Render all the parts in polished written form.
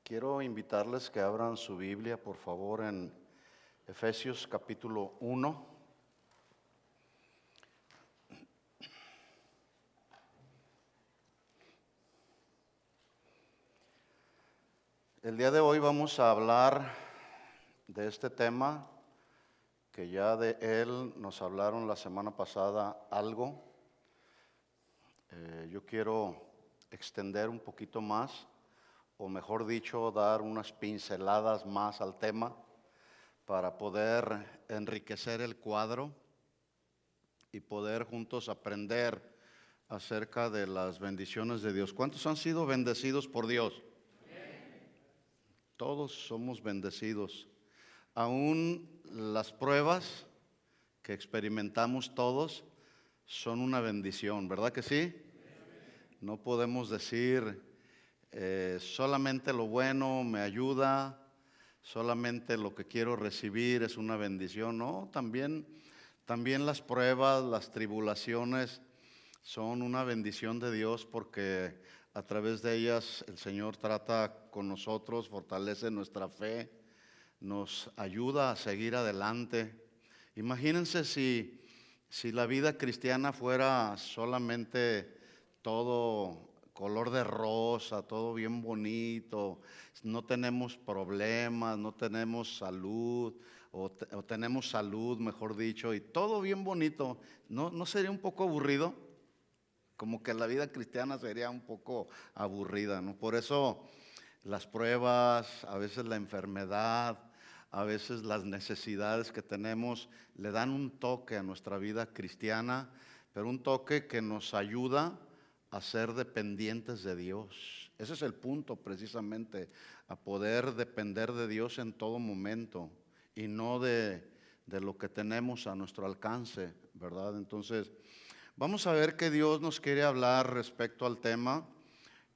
Quiero invitarles que abran su Biblia, por favor, en Efesios capítulo 1. El día de hoy vamos a hablar de este tema que ya de él nos hablaron la semana pasada algo. Yo quiero extender un poquito más, o mejor dicho, dar unas pinceladas más al tema para poder enriquecer el cuadro y poder juntos aprender acerca de las bendiciones de Dios. ¿Cuántos han sido bendecidos por Dios? Todos somos bendecidos. Aún las pruebas que experimentamos todos son una bendición, ¿verdad que sí? No podemos decir solamente lo bueno me ayuda, solamente lo que quiero recibir es una bendición. No, también las pruebas, las tribulaciones son una bendición de Dios porque a través de ellas el Señor trata con nosotros, fortalece nuestra fe, nos ayuda a seguir adelante. Imagínense si la vida cristiana fuera solamente todo color de rosa, todo bien bonito, no tenemos problemas, no tenemos salud, o tenemos salud, mejor dicho, y todo bien bonito. ¿No sería un poco aburrido? Como que la vida cristiana sería un poco aburrida, ¿no? Por eso las pruebas, a veces la enfermedad, a veces las necesidades que tenemos le dan un toque a nuestra vida cristiana, pero un toque que nos ayuda a ser dependientes de Dios. Ese es el punto precisamente, a poder depender de Dios en todo momento y no de lo que tenemos a nuestro alcance, ¿verdad? Entonces, vamos a ver que Dios nos quiere hablar respecto al tema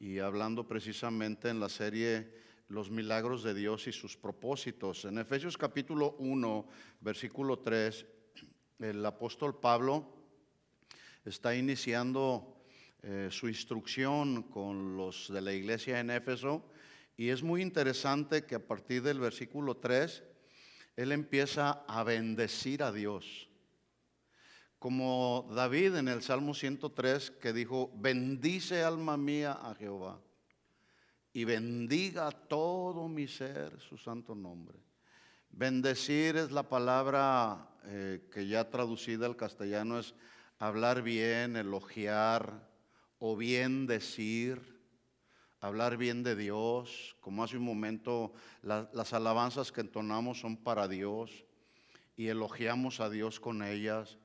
y hablando precisamente en la serie Los milagros de Dios y sus propósitos. En Efesios capítulo 1, versículo 3, el apóstol Pablo está iniciando su instrucción con los de la iglesia en Éfeso, y es muy interesante que a partir del versículo 3 él empieza a bendecir a Dios. Como David en el Salmo 103 que dijo: bendice alma mía a Jehová y bendiga todo mi ser su santo nombre. Bendecir es la palabra que ya traducida al castellano es hablar bien, elogiar o bien decir, hablar bien de Dios. Como hace un momento las alabanzas que entonamos son para Dios y elogiamos a Dios con ellas.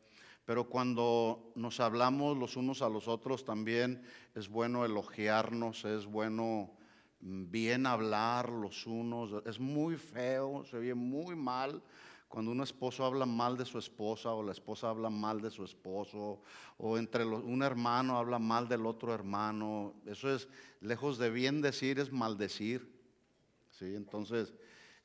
Pero cuando nos hablamos los unos a los otros también es bueno elogiarnos, es bueno bien hablar los unos. Es muy feo, se oye muy mal cuando un esposo habla mal de su esposa o la esposa habla mal de su esposo, o un hermano habla mal del otro hermano. Eso es, lejos de bien decir, es maldecir, ¿sí? Entonces,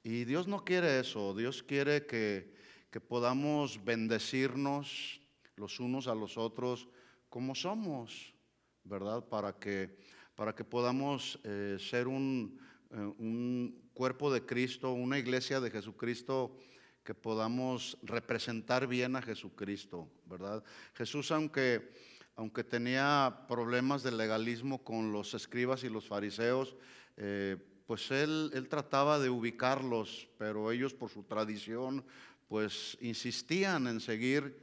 y Dios no quiere eso. Dios quiere que podamos bendecirnos los unos a los otros como somos, ¿verdad? Para que podamos ser un cuerpo de Cristo, una iglesia de Jesucristo, que podamos representar bien a Jesucristo, ¿verdad? Jesús, aunque tenía problemas de legalismo con los escribas y los fariseos, pues él trataba de ubicarlos, pero ellos por su tradición pues insistían en seguir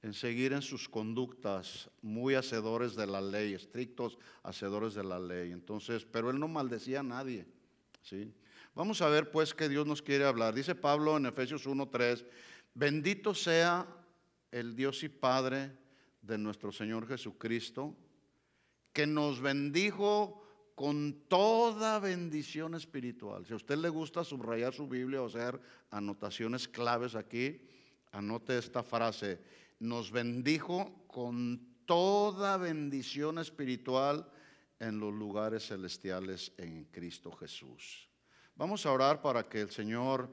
en sus conductas, muy hacedores de la ley, estrictos hacedores de la ley. Entonces, pero él no maldecía a nadie, ¿sí? Vamos a ver pues que Dios nos quiere hablar. Dice Pablo en Efesios 1:3, bendito sea el Dios y Padre de nuestro Señor Jesucristo, que nos bendijo con toda bendición espiritual. Si a usted le gusta subrayar su Biblia o hacer anotaciones claves aquí, anote esta frase: nos bendijo con toda bendición espiritual en los lugares celestiales en Cristo Jesús. Vamos a orar para que el Señor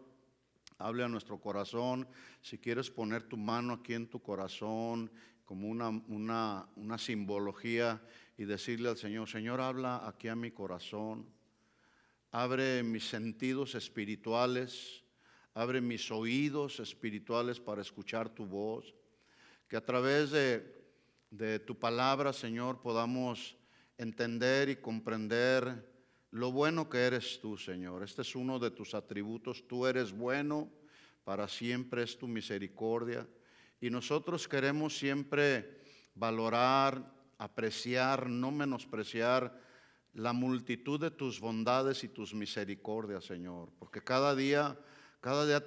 hable a nuestro corazón. Si quieres poner tu mano aquí en tu corazón como una simbología y decirle al Señor: Señor, habla aquí a mi corazón. abre mis sentidos espirituales, abre mis oídos espirituales para escuchar tu voz, que a través de tu palabra, Señor, podamos entender y comprender lo bueno que eres tú, Señor. Este es uno de tus atributos. Tú eres bueno, para siempre es tu misericordia. Y nosotros queremos siempre valorar, apreciar, no menospreciar la multitud de tus bondades y tus misericordias, Señor. Porque cada día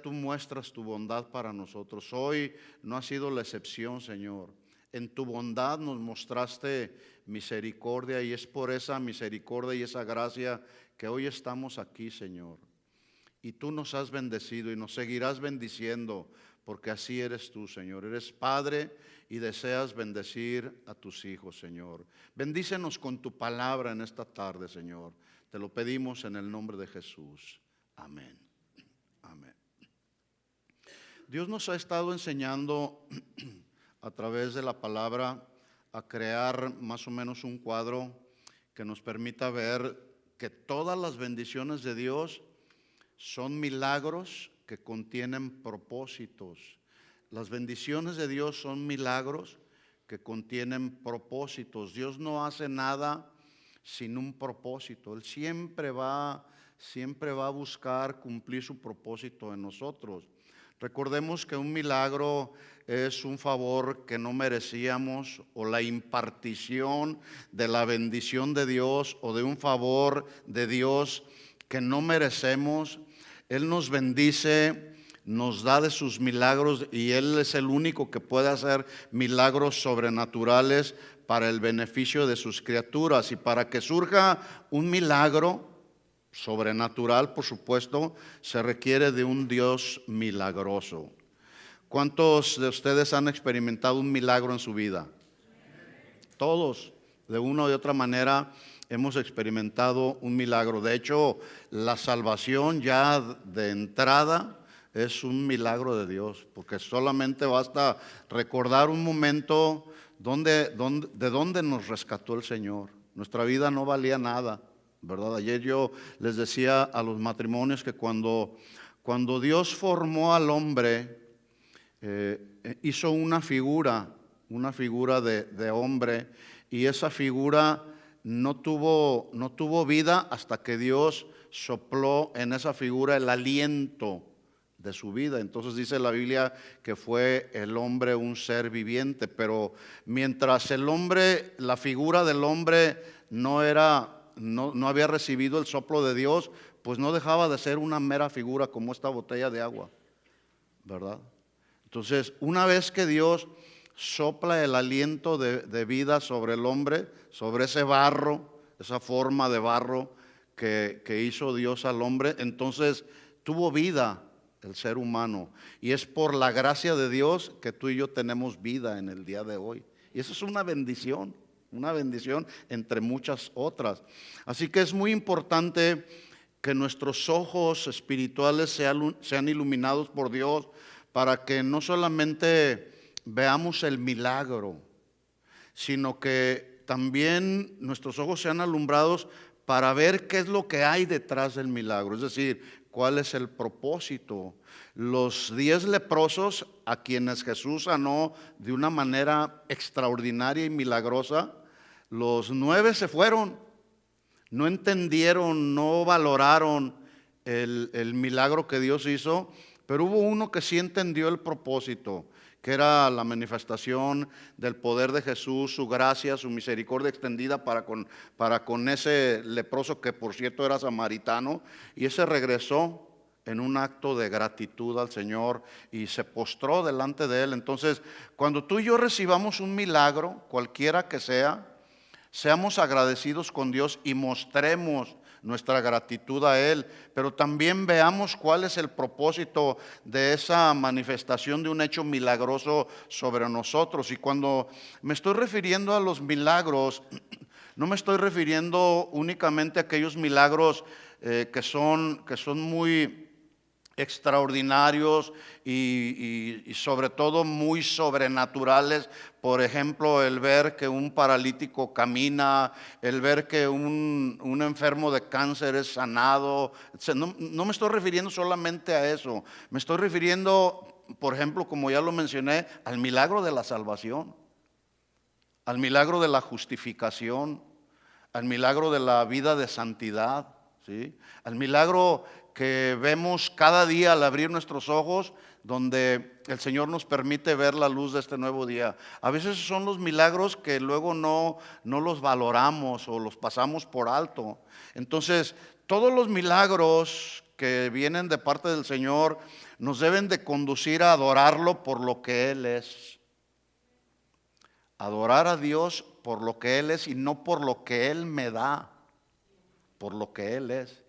tú muestras tu bondad para nosotros. Hoy no ha sido la excepción, Señor. En tu bondad nos mostraste misericordia y es por esa misericordia y esa gracia que hoy estamos aquí, Señor. Y tú nos has bendecido y nos seguirás bendiciendo porque así eres tú, Señor. Eres Padre y deseas bendecir a tus hijos, Señor. Bendícenos con tu palabra en esta tarde, Señor. Te lo pedimos en el nombre de Jesús. Amén. Amén. Dios nos ha estado enseñando a través de la palabra a crear más o menos un cuadro que nos permita ver que todas las bendiciones de Dios son milagros que contienen propósitos. Las bendiciones de Dios son milagros que contienen propósitos. Dios no hace nada sin un propósito. Él siempre va a buscar cumplir su propósito en nosotros. Recordemos que un milagro es un favor que no merecíamos, o la impartición de la bendición de Dios o de un favor de Dios que no merecemos. Él nos bendice, nos da de sus milagros y Él es el único que puede hacer milagros sobrenaturales para el beneficio de sus criaturas. Y para que surja un milagro sobrenatural, por supuesto, se requiere de un Dios milagroso. ¿Cuántos de ustedes han experimentado un milagro en su vida? Todos, de una u otra manera, hemos experimentado un milagro. De hecho, la salvación ya de entrada es un milagro de Dios, porque solamente basta recordar un momento de dónde nos rescató el Señor. Nuestra vida no valía nada, ¿verdad? Ayer yo les decía a los matrimonios que cuando Dios formó al hombre, hizo una figura de hombre, y esa figura no tuvo vida hasta que Dios sopló en esa figura el aliento de su vida. Entonces dice la Biblia que fue el hombre un ser viviente, pero mientras la figura del hombre no había recibido el soplo de Dios, pues no dejaba de ser una mera figura como esta botella de agua, ¿verdad? Entonces, una vez que Dios sopla el aliento de vida sobre el hombre, sobre ese barro, esa forma de barro que hizo Dios al hombre, entonces tuvo vida el ser humano. Y es por la gracia de Dios que tú y yo tenemos vida en el día de hoy. Y eso es una bendición entre muchas otras. Así que es muy importante que nuestros ojos espirituales sean iluminados por Dios, para que no solamente veamos el milagro, sino que también nuestros ojos sean alumbrados para ver qué es lo que hay detrás del milagro, es decir, cuál es el propósito. Los 10 leprosos a quienes Jesús sanó de una manera extraordinaria y milagrosa, los 9 se fueron, no entendieron, no valoraron el milagro que Dios hizo, pero hubo uno que sí entendió el propósito, que era la manifestación del poder de Jesús, su gracia, su misericordia extendida para con ese leproso, que por cierto era samaritano, y ese regresó en un acto de gratitud al Señor y se postró delante de Él. Entonces, cuando tú y yo recibamos un milagro, cualquiera que sea, seamos agradecidos con Dios y mostremos nuestra gratitud a Él, pero también veamos cuál es el propósito de esa manifestación de un hecho milagroso sobre nosotros. Y cuando me estoy refiriendo a los milagros, no me estoy refiriendo únicamente a aquellos milagros que son muy extraordinarios y sobre todo muy sobrenaturales, Por ejemplo, el ver que un paralítico camina, el ver que un enfermo de cáncer es sanado. No me estoy refiriendo solamente a eso, me estoy refiriendo, por ejemplo, como ya lo mencioné, al milagro de la salvación, al milagro de la justificación, al milagro de la vida de santidad, ¿sí? Al milagro que vemos cada día al abrir nuestros ojos, donde el Señor nos permite ver la luz de este nuevo día. A veces son los milagros que luego no los valoramos o los pasamos por alto. Entonces, todos los milagros que vienen de parte del Señor nos deben de conducir a adorarlo por lo que Él es. Adorar a Dios por lo que Él es y no por lo que Él me da, por lo que Él es.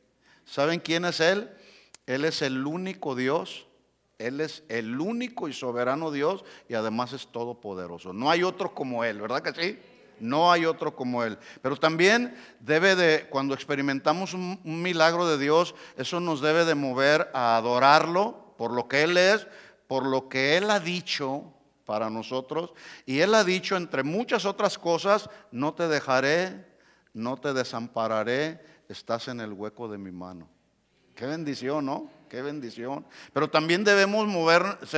¿Saben quién es Él? Él es el único Dios, Él es el único y soberano Dios y además es todopoderoso. No hay otro como Él, ¿verdad que sí? No hay otro como Él. Pero también cuando experimentamos un milagro de Dios, eso nos debe de mover a adorarlo por lo que Él es, por lo que Él ha dicho para nosotros. Y Él ha dicho, entre muchas otras cosas, no te dejaré, no te desampararé, estás en el hueco de mi mano. Qué bendición, ¿no? Qué bendición. Pero también debemos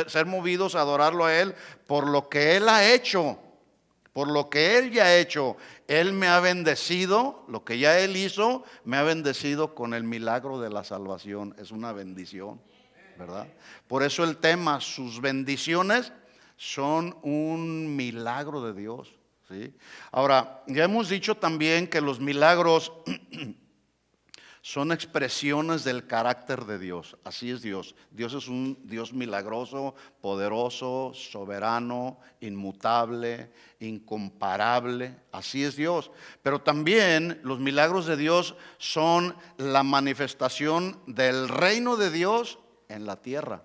ser movidos a adorarlo a Él por lo que Él ha hecho, por lo que Él ya ha hecho. Él me ha bendecido, lo que ya Él hizo, me ha bendecido con el milagro de la salvación. Es una bendición, ¿verdad? Por eso el tema, sus bendiciones son un milagro de Dios, ¿sí? Ahora, ya hemos dicho también que los milagros son expresiones del carácter de Dios. Así es Dios. Dios es un Dios milagroso, poderoso, soberano, inmutable, incomparable. Así es Dios. Pero también los milagros de Dios son la manifestación del reino de Dios en la tierra.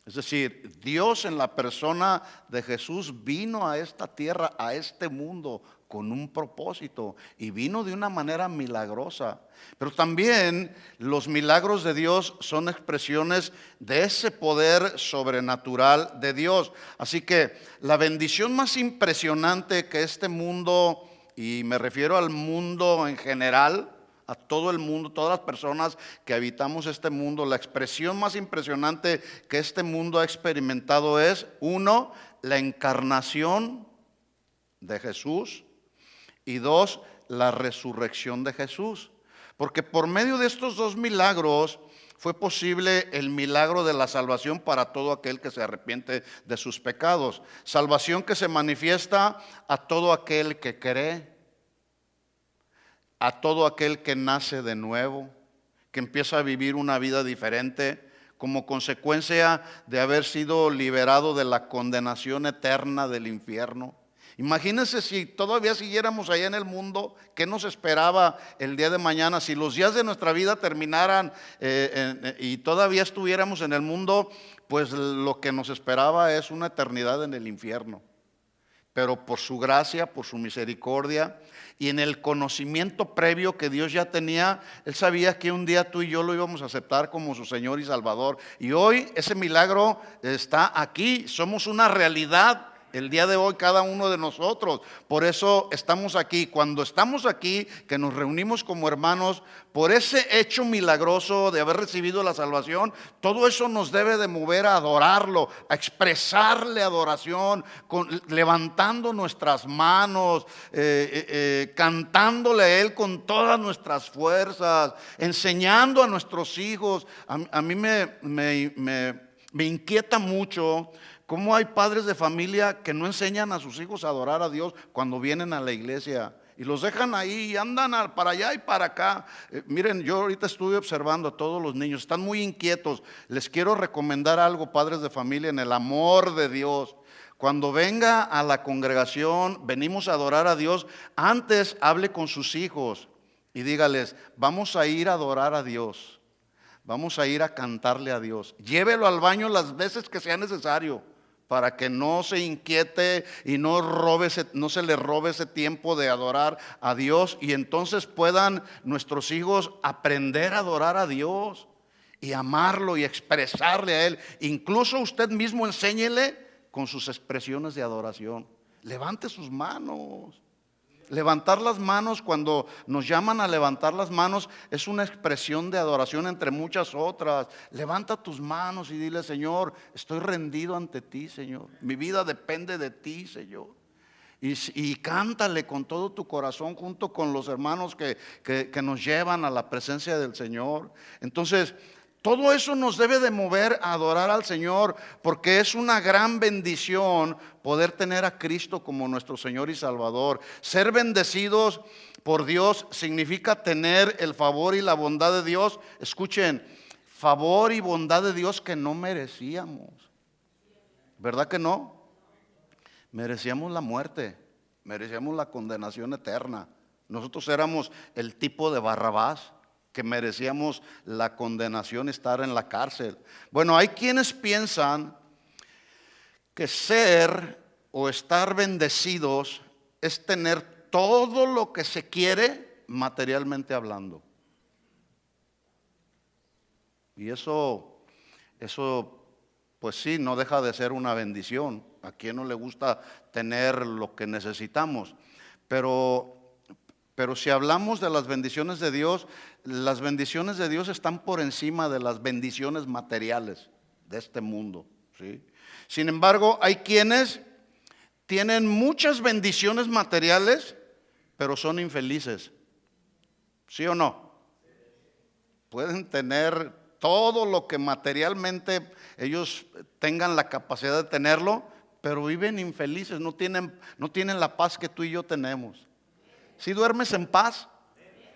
Es decir, Dios en la persona de Jesús vino a esta tierra, a este mundo, con un propósito y vino de una manera milagrosa. Pero también los milagros de Dios son expresiones de ese poder sobrenatural de Dios. Así que la bendición más impresionante que este mundo, y me refiero al mundo en general, a todo el mundo, todas las personas que habitamos este mundo, la expresión más impresionante que este mundo ha experimentado es, uno, la encarnación de Jesús y dos, la resurrección de Jesús. Porque por medio de estos dos milagros fue posible el milagro de la salvación para todo aquel que se arrepiente de sus pecados. Salvación que se manifiesta a todo aquel que cree, a todo aquel que nace de nuevo, que empieza a vivir una vida diferente como consecuencia de haber sido liberado de la condenación eterna del infierno. Imagínense si todavía siguiéramos allá en el mundo, ¿qué nos esperaba el día de mañana? Si los días de nuestra vida terminaran y todavía estuviéramos en el mundo, pues lo que nos esperaba es una eternidad en el infierno. Pero por su gracia, por su misericordia y en el conocimiento previo que Dios ya tenía, Él sabía que un día tú y yo lo íbamos a aceptar como su Señor y Salvador. Y hoy ese milagro está aquí, somos una realidad el día de hoy cada uno de nosotros. Por eso estamos aquí. Cuando estamos aquí, que nos reunimos como hermanos, por ese hecho milagroso de haber recibido la salvación, todo eso nos debe de mover a adorarlo, a expresarle adoración, levantando nuestras manos, cantándole a Él con todas nuestras fuerzas, enseñando a nuestros hijos. A mí me inquieta mucho cómo hay padres de familia que no enseñan a sus hijos a adorar a Dios cuando vienen a la iglesia y los dejan ahí y andan para allá y para acá. Miren, yo ahorita estuve observando a todos los niños, están muy inquietos. Les quiero recomendar algo, padres de familia, en el amor de Dios. Cuando venga a la congregación, venimos a adorar a Dios, antes hable con sus hijos y dígales, vamos a ir a adorar a Dios, vamos a ir a cantarle a Dios. Llévelo al baño las veces que sea necesario, para que no se inquiete y no se le robe ese tiempo de adorar a Dios, y entonces puedan nuestros hijos aprender a adorar a Dios y amarlo y expresarle a Él. Incluso usted mismo enséñele con sus expresiones de adoración. Levante sus manos. Levantar las manos, cuando nos llaman a levantar las manos, es una expresión de adoración entre muchas otras. Levanta tus manos y dile: Señor, estoy rendido ante ti, Señor. Mi vida depende de ti, Señor. Y cántale con todo tu corazón junto con los hermanos que nos llevan a la presencia del Señor. Entonces, todo eso nos debe de mover a adorar al Señor, porque es una gran bendición poder tener a Cristo como nuestro Señor y Salvador. Ser bendecidos por Dios significa tener el favor y la bondad de Dios. Escuchen, favor y bondad de Dios que no merecíamos. ¿Verdad que no? Merecíamos la muerte, merecíamos la condenación eterna. Nosotros éramos el tipo de Barrabás, que merecíamos la condenación, estar en la cárcel. Bueno, hay quienes piensan que ser o estar bendecidos es tener todo lo que se quiere materialmente hablando. Y eso pues sí, no deja de ser una bendición. ¿A quién no le gusta tener lo que necesitamos? Pero si hablamos de las bendiciones de Dios, las bendiciones de Dios están por encima de las bendiciones materiales de este mundo, ¿sí? Sin embargo, hay quienes tienen muchas bendiciones materiales, pero son infelices. ¿Sí o no? Pueden tener todo lo que materialmente ellos tengan la capacidad de tenerlo, pero viven infelices, no tienen la paz que tú y yo tenemos. Si duermes en paz,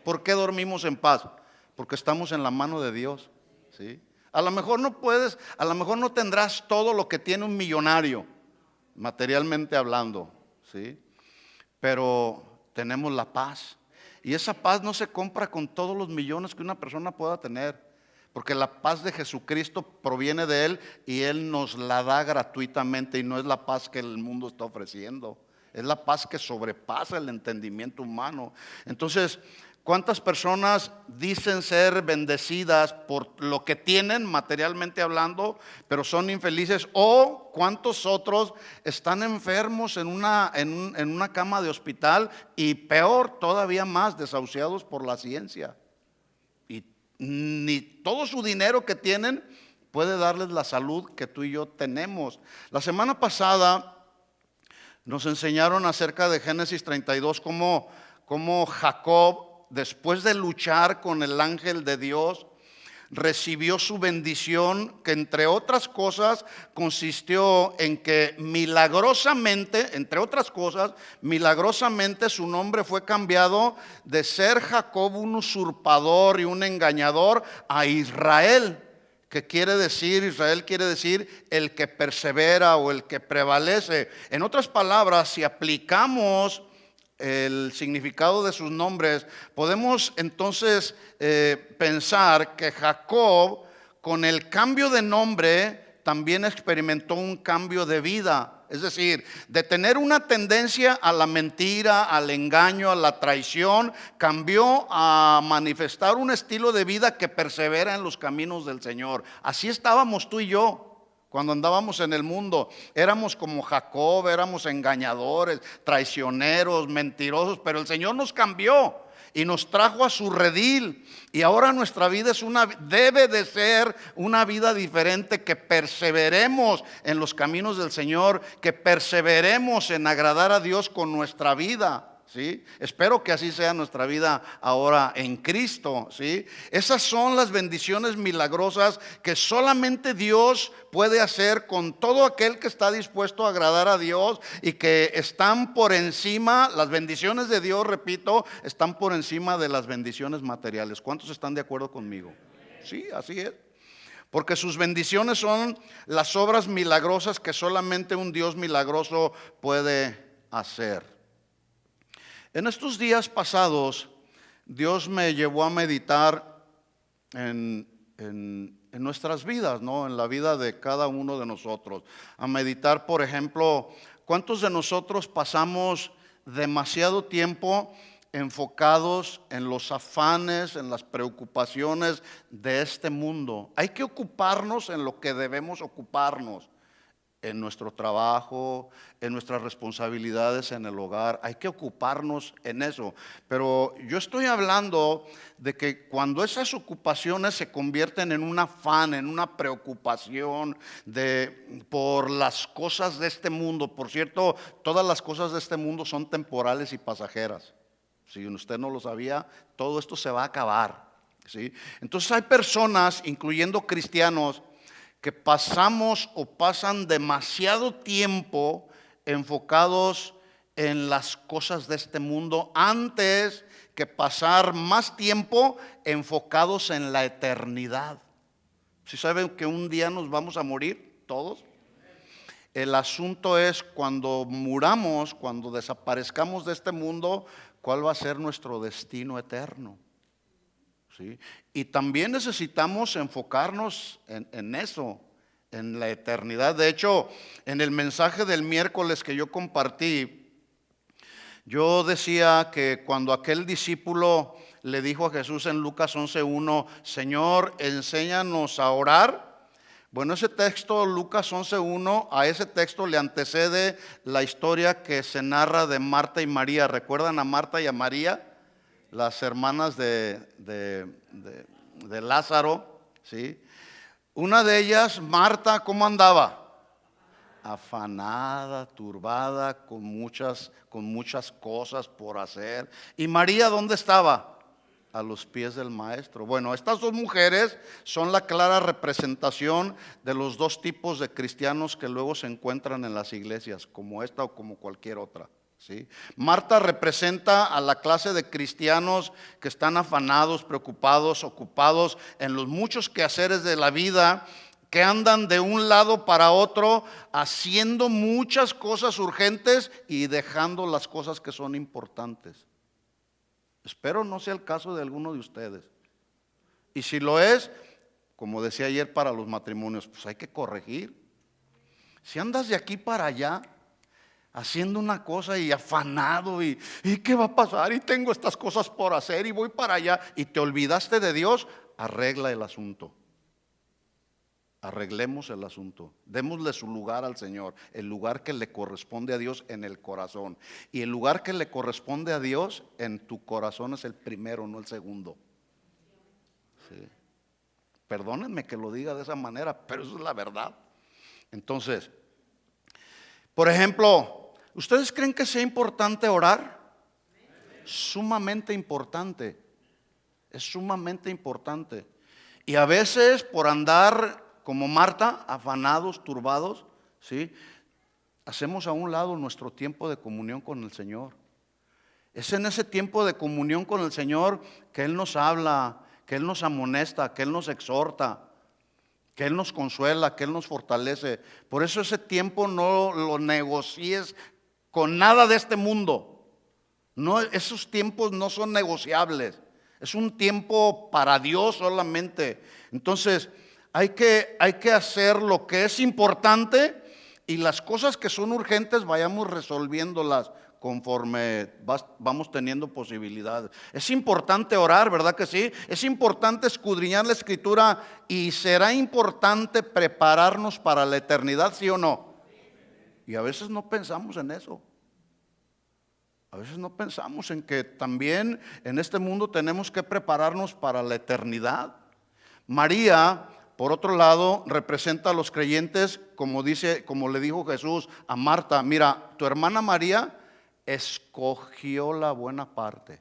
¿por qué dormimos en paz? Porque estamos en la mano de Dios, ¿sí? A lo mejor no puedes, a lo mejor no tendrás todo lo que tiene un millonario, materialmente hablando, ¿sí? Pero tenemos la paz. Y esa paz no se compra con todos los millones que una persona pueda tener, porque la paz de Jesucristo proviene de Él y Él nos la da gratuitamente, y no es la paz que el mundo está ofreciendo. Es la paz que sobrepasa el entendimiento humano. Entonces, ¿cuántas personas dicen ser bendecidas por lo que tienen materialmente hablando, pero son infelices? O ¿cuántos otros están enfermos en una cama de hospital, y peor todavía más, desahuciados por la ciencia? Y ni todo su dinero que tienen puede darles la salud que tú y yo tenemos. La semana pasada nos enseñaron acerca de Génesis 32, cómo Jacob, después de luchar con el ángel de Dios, recibió su bendición, que entre otras cosas consistió en que milagrosamente, entre otras cosas, milagrosamente su nombre fue cambiado de ser Jacob, un usurpador y un engañador, a Israel. Que quiere decir, Israel quiere decir el que persevera o el que prevalece. En otras palabras, si aplicamos el significado de sus nombres, podemos entonces pensar que Jacob, con el cambio de nombre, también experimentó un cambio de vida. Es decir, de tener una tendencia a la mentira, al engaño, a la traición, cambió a manifestar un estilo de vida que persevera en los caminos del Señor. Así estábamos tú y yo cuando andábamos en el mundo. Éramos como Jacob, éramos engañadores, traicioneros, mentirosos, pero el Señor nos cambió y nos trajo a su redil, y ahora nuestra vida debe de ser una vida diferente, que perseveremos en los caminos del Señor, que perseveremos en agradar a Dios con nuestra vida. ¿Sí? Espero que así sea nuestra vida ahora en Cristo, ¿sí? Esas son las bendiciones milagrosas que solamente Dios puede hacer con todo aquel que está dispuesto a agradar a Dios, y que están por encima, las bendiciones de Dios, repito, están por encima de las bendiciones materiales. ¿Cuántos están de acuerdo conmigo? Sí, así es. Porque sus bendiciones son las obras milagrosas que solamente un Dios milagroso puede hacer. En estos días pasados, Dios me llevó a meditar en nuestras vidas, ¿no? En la vida de cada uno de nosotros. A meditar, por ejemplo, ¿cuántos de nosotros pasamos demasiado tiempo enfocados en los afanes, en las preocupaciones de este mundo? Hay que ocuparnos en lo que debemos ocuparnos. en nuestro trabajo, en nuestras responsabilidades en el hogar. Hay que ocuparnos en eso. Pero yo estoy hablando de que cuando esas ocupaciones se convierten en un afán, en una preocupación por las cosas de este mundo. Por cierto, todas las cosas de este mundo son temporales y pasajeras. Si usted no lo sabía, todo esto se va a acabar, ¿sí? Entonces hay personas, incluyendo cristianos, que pasamos o pasan demasiado tiempo enfocados en las cosas de este mundo antes que pasar más tiempo enfocados en la eternidad. ¿Sí saben que un día nos vamos a morir todos? El asunto es cuando muramos, cuando desaparezcamos de este mundo, ¿cuál va a ser nuestro destino eterno? ¿Sí? Y también necesitamos enfocarnos en eso, en la eternidad. De hecho, en el mensaje del miércoles que yo compartí, yo decía que cuando aquel discípulo le dijo a Jesús en Lucas 11:1, Señor, enséñanos a orar. Bueno, ese texto, Lucas 11:1, a ese texto le antecede la historia que se narra de Marta y María. ¿Recuerdan a Marta y a María? Las hermanas de Lázaro, ¿sí? Una de ellas, Marta, ¿cómo andaba? Afanada, turbada, con muchas cosas por hacer. ¿Y María dónde estaba? A los pies del maestro. Bueno, estas dos mujeres son la clara representación de los dos tipos de cristianos que luego se encuentran en las iglesias, como esta o como cualquier otra. ¿Sí? Marta representa a la clase de cristianos que están afanados, preocupados, ocupados en los muchos quehaceres de la vida, que andan de un lado para otro haciendo muchas cosas urgentes y dejando las cosas que son importantes. Espero no sea el caso de alguno de ustedes. Y si lo es, como decía ayer para los matrimonios, pues hay que corregir. Si andas de aquí para allá haciendo una cosa y afanado y ¿qué va a pasar? Y tengo estas cosas por hacer y voy para allá y te olvidaste de Dios, arregla el asunto. Arreglemos el asunto. Démosle su lugar al Señor, el lugar que le corresponde a Dios en el corazón. Y el lugar que le corresponde a Dios en tu corazón es el primero, no el segundo. Sí. Perdónenme que lo diga de esa manera, pero eso es la verdad. Entonces, por ejemplo, ¿ustedes creen que sea importante orar? Sumamente importante. Es sumamente importante. Y a veces por andar como Marta, afanados, turbados, ¿sí? Hacemos a un lado nuestro tiempo de comunión con el Señor. Es en ese tiempo de comunión con el Señor que Él nos habla, que Él nos amonesta, que Él nos exhorta, que Él nos consuela, que Él nos fortalece. Por eso ese tiempo no lo negocies con nada de este mundo. No, esos tiempos no son negociables. Es un tiempo para Dios solamente. Entonces hay que hacer lo que es importante y las cosas que son urgentes vayamos resolviéndolas conforme vamos teniendo posibilidades. Es importante orar, ¿verdad que sí? Es importante escudriñar la Escritura y será importante prepararnos para la eternidad, ¿sí o no? Y a veces no pensamos en eso. A veces no pensamos en que también en este mundo tenemos que prepararnos para la eternidad. María, por otro lado, representa a los creyentes, como le dijo Jesús a Marta, mira, tu hermana María escogió la buena parte.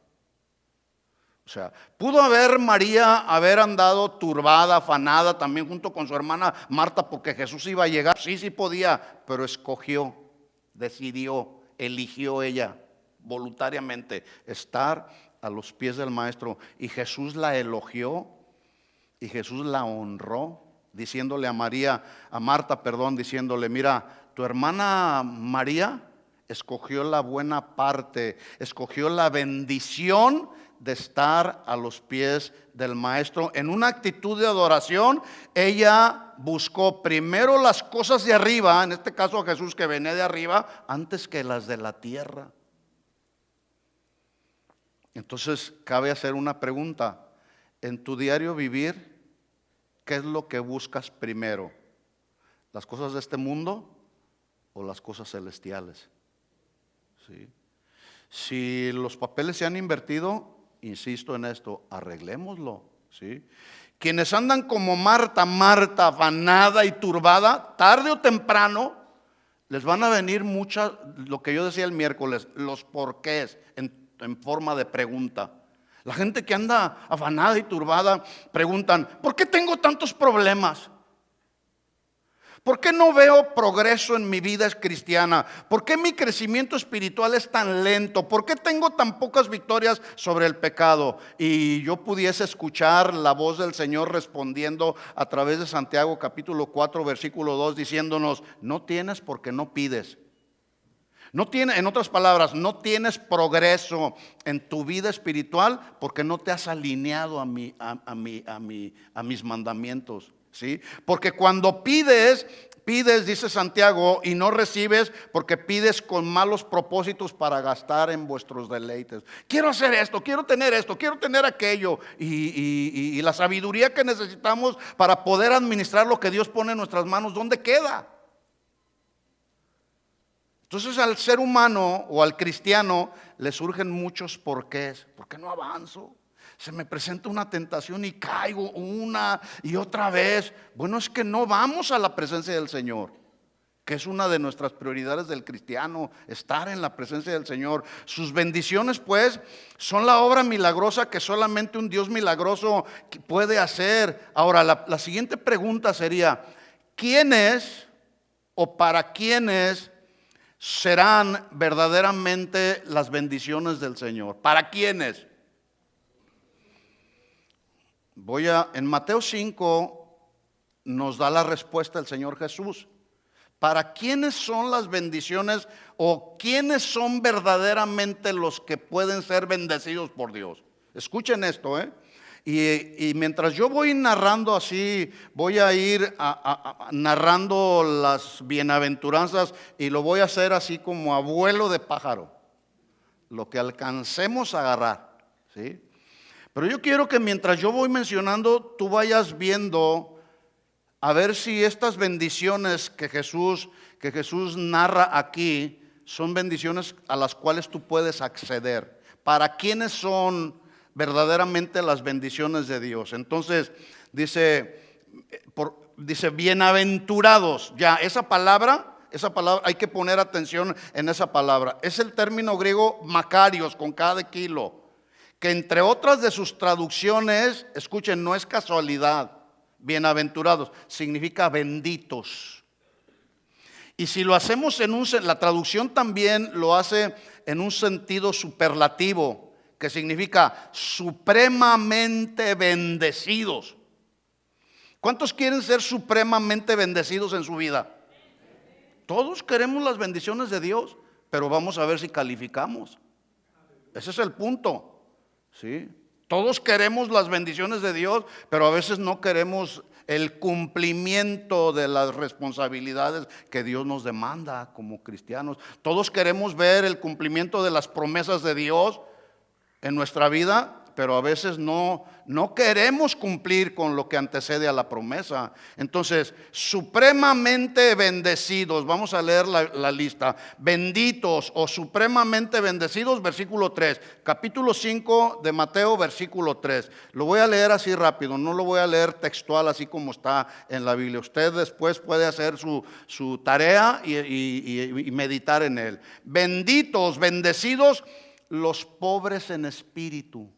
O sea, pudo haber andado turbada, afanada, también junto con su hermana Marta, porque Jesús iba a llegar. Sí podía, pero escogió, decidió, eligió ella voluntariamente estar a los pies del maestro. Y Jesús la elogió y Jesús la honró, diciéndole a Marta, diciéndole, mira, tu hermana María escogió la buena parte, escogió la bendición de estar a los pies del maestro. En una actitud de adoración, ella buscó primero las cosas de arriba, en este caso a Jesús que venía de arriba, antes que las de la tierra. Entonces cabe hacer una pregunta: en tu diario vivir, ¿qué es lo que buscas primero? ¿Las cosas de este mundo o las cosas celestiales? ¿Sí? Si los papeles se han invertido, insisto en esto, arreglémoslo, ¿sí? Quienes andan como Marta, afanada y turbada, tarde o temprano les van a venir muchas, lo que yo decía el miércoles, los porqués en forma de pregunta. La gente que anda afanada y turbada preguntan: ¿por qué tengo tantos problemas? ¿Por qué no veo progreso en mi vida cristiana? ¿Por qué mi crecimiento espiritual es tan lento? ¿Por qué tengo tan pocas victorias sobre el pecado? Y yo pudiese escuchar la voz del Señor respondiendo a través de Santiago capítulo 4 versículo 2, diciéndonos: no tienes porque no pides. No tiene, en otras palabras, no tienes progreso en tu vida espiritual porque no te has alineado a mis mandamientos, ¿sí? Porque cuando pides, dice Santiago, y no recibes porque pides con malos propósitos para gastar en vuestros deleites. Quiero hacer esto, quiero tener aquello, y la sabiduría que necesitamos para poder administrar lo que Dios pone en nuestras manos, ¿dónde queda? Entonces al ser humano o al cristiano le surgen muchos porqués. ¿Por qué no avanzo? Se me presenta una tentación y caigo una y otra vez. Bueno, es que no vamos a la presencia del Señor, que es una de nuestras prioridades del cristiano, estar en la presencia del Señor. Sus bendiciones pues son la obra milagrosa que solamente un Dios milagroso puede hacer. Ahora la siguiente pregunta sería: ¿quiénes o para quiénes serán verdaderamente las bendiciones del Señor? ¿Para quiénes? En Mateo 5 nos da la respuesta el Señor Jesús. ¿Para quiénes son las bendiciones o quiénes son verdaderamente los que pueden ser bendecidos por Dios? Escuchen esto, Y mientras yo voy narrando así, voy a ir narrando las bienaventuranzas, y lo voy a hacer así como abuelo de pájaro, lo que alcancemos a agarrar, ¿sí? Pero yo quiero que mientras yo voy mencionando, tú vayas viendo a ver si estas bendiciones que Jesús narra aquí son bendiciones a las cuales tú puedes acceder. ¿Para quiénes son verdaderamente las bendiciones de Dios? Entonces dice bienaventurados. Ya, esa palabra hay que poner atención en esa palabra. Es el término griego makarios, con cada kilo, que entre otras de sus traducciones, escuchen, no es casualidad. Bienaventurados significa benditos. Y si lo hacemos la traducción también lo hace en un sentido superlativo, que significa supremamente bendecidos. ¿Cuántos quieren ser supremamente bendecidos en su vida? Todos queremos las bendiciones de Dios, pero vamos a ver si calificamos. Ese es el punto, ¿sí? Todos queremos las bendiciones de Dios, pero a veces no queremos el cumplimiento de las responsabilidades que Dios nos demanda como cristianos. Todos queremos ver el cumplimiento de las promesas de Dios en nuestra vida, pero a veces no queremos cumplir con lo que antecede a la promesa. Entonces, supremamente bendecidos, vamos a leer la lista. Benditos o supremamente bendecidos, versículo 3, capítulo 5 de Mateo, versículo 3. Lo voy a leer así rápido, no lo voy a leer textual así como está en la Biblia. Usted después puede hacer su tarea y meditar en él. Benditos, bendecidos los pobres en espíritu.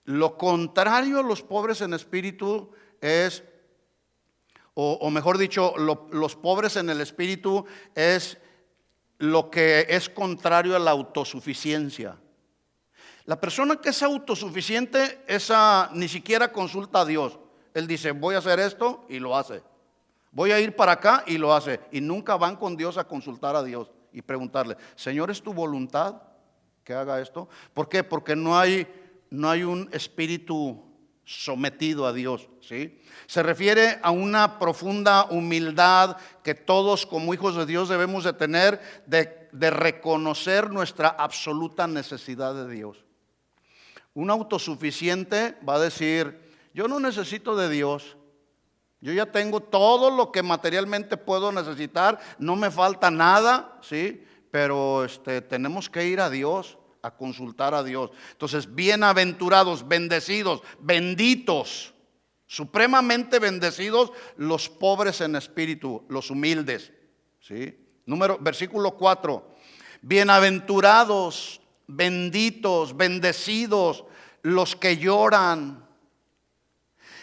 Lo contrario a los pobres en espíritu es, o mejor dicho, los pobres en el espíritu es lo que es contrario a la autosuficiencia. La persona que es autosuficiente, esa ni siquiera consulta a Dios. Él dice: voy a hacer esto, y lo hace. Voy a ir para acá, y lo hace. Y nunca van con Dios a consultar a Dios y preguntarle: Señor, ¿es tu voluntad que haga esto? ¿Por qué? Porque no hay un espíritu sometido a Dios, ¿sí? Se refiere a una profunda humildad que todos como hijos de Dios debemos de tener, de reconocer nuestra absoluta necesidad de Dios. Un autosuficiente va a decir: yo no necesito de Dios, Yo ya tengo todo lo que materialmente puedo necesitar, no me falta nada, ¿sí? Pero tenemos que ir a Dios, a consultar a Dios. Entonces, bienaventurados, bendecidos, benditos, supremamente bendecidos los pobres en espíritu, los humildes, ¿sí? Versículo 4. Bienaventurados, benditos, bendecidos los que lloran.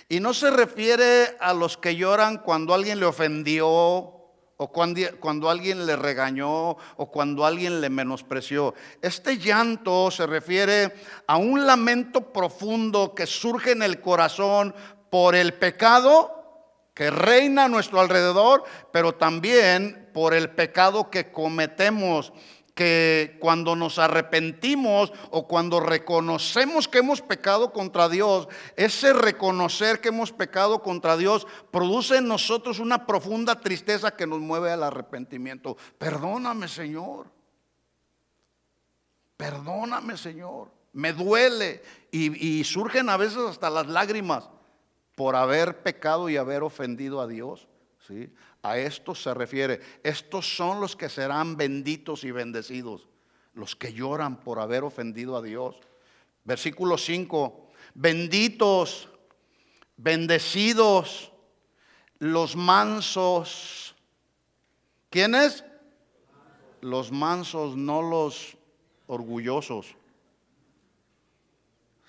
Y no se refiere a los que lloran cuando alguien le ofendió, o cuando alguien le regañó, o cuando alguien le menospreció. Este llanto se refiere a un lamento profundo que surge en el corazón por el pecado que reina a nuestro alrededor, pero también por el pecado que cometemos, que cuando nos arrepentimos o cuando reconocemos que hemos pecado contra Dios, ese reconocer que hemos pecado contra Dios produce en nosotros una profunda tristeza que nos mueve al arrepentimiento. Perdóname, Señor. Perdóname, Señor. Me duele. Y surgen a veces hasta las lágrimas por haber pecado y haber ofendido a Dios, ¿sí? A esto se refiere. Estos son los que serán benditos y bendecidos, los que lloran por haber ofendido a Dios. Versículo 5. Benditos, bendecidos los mansos. ¿Quiénes? Los mansos, no los orgullosos,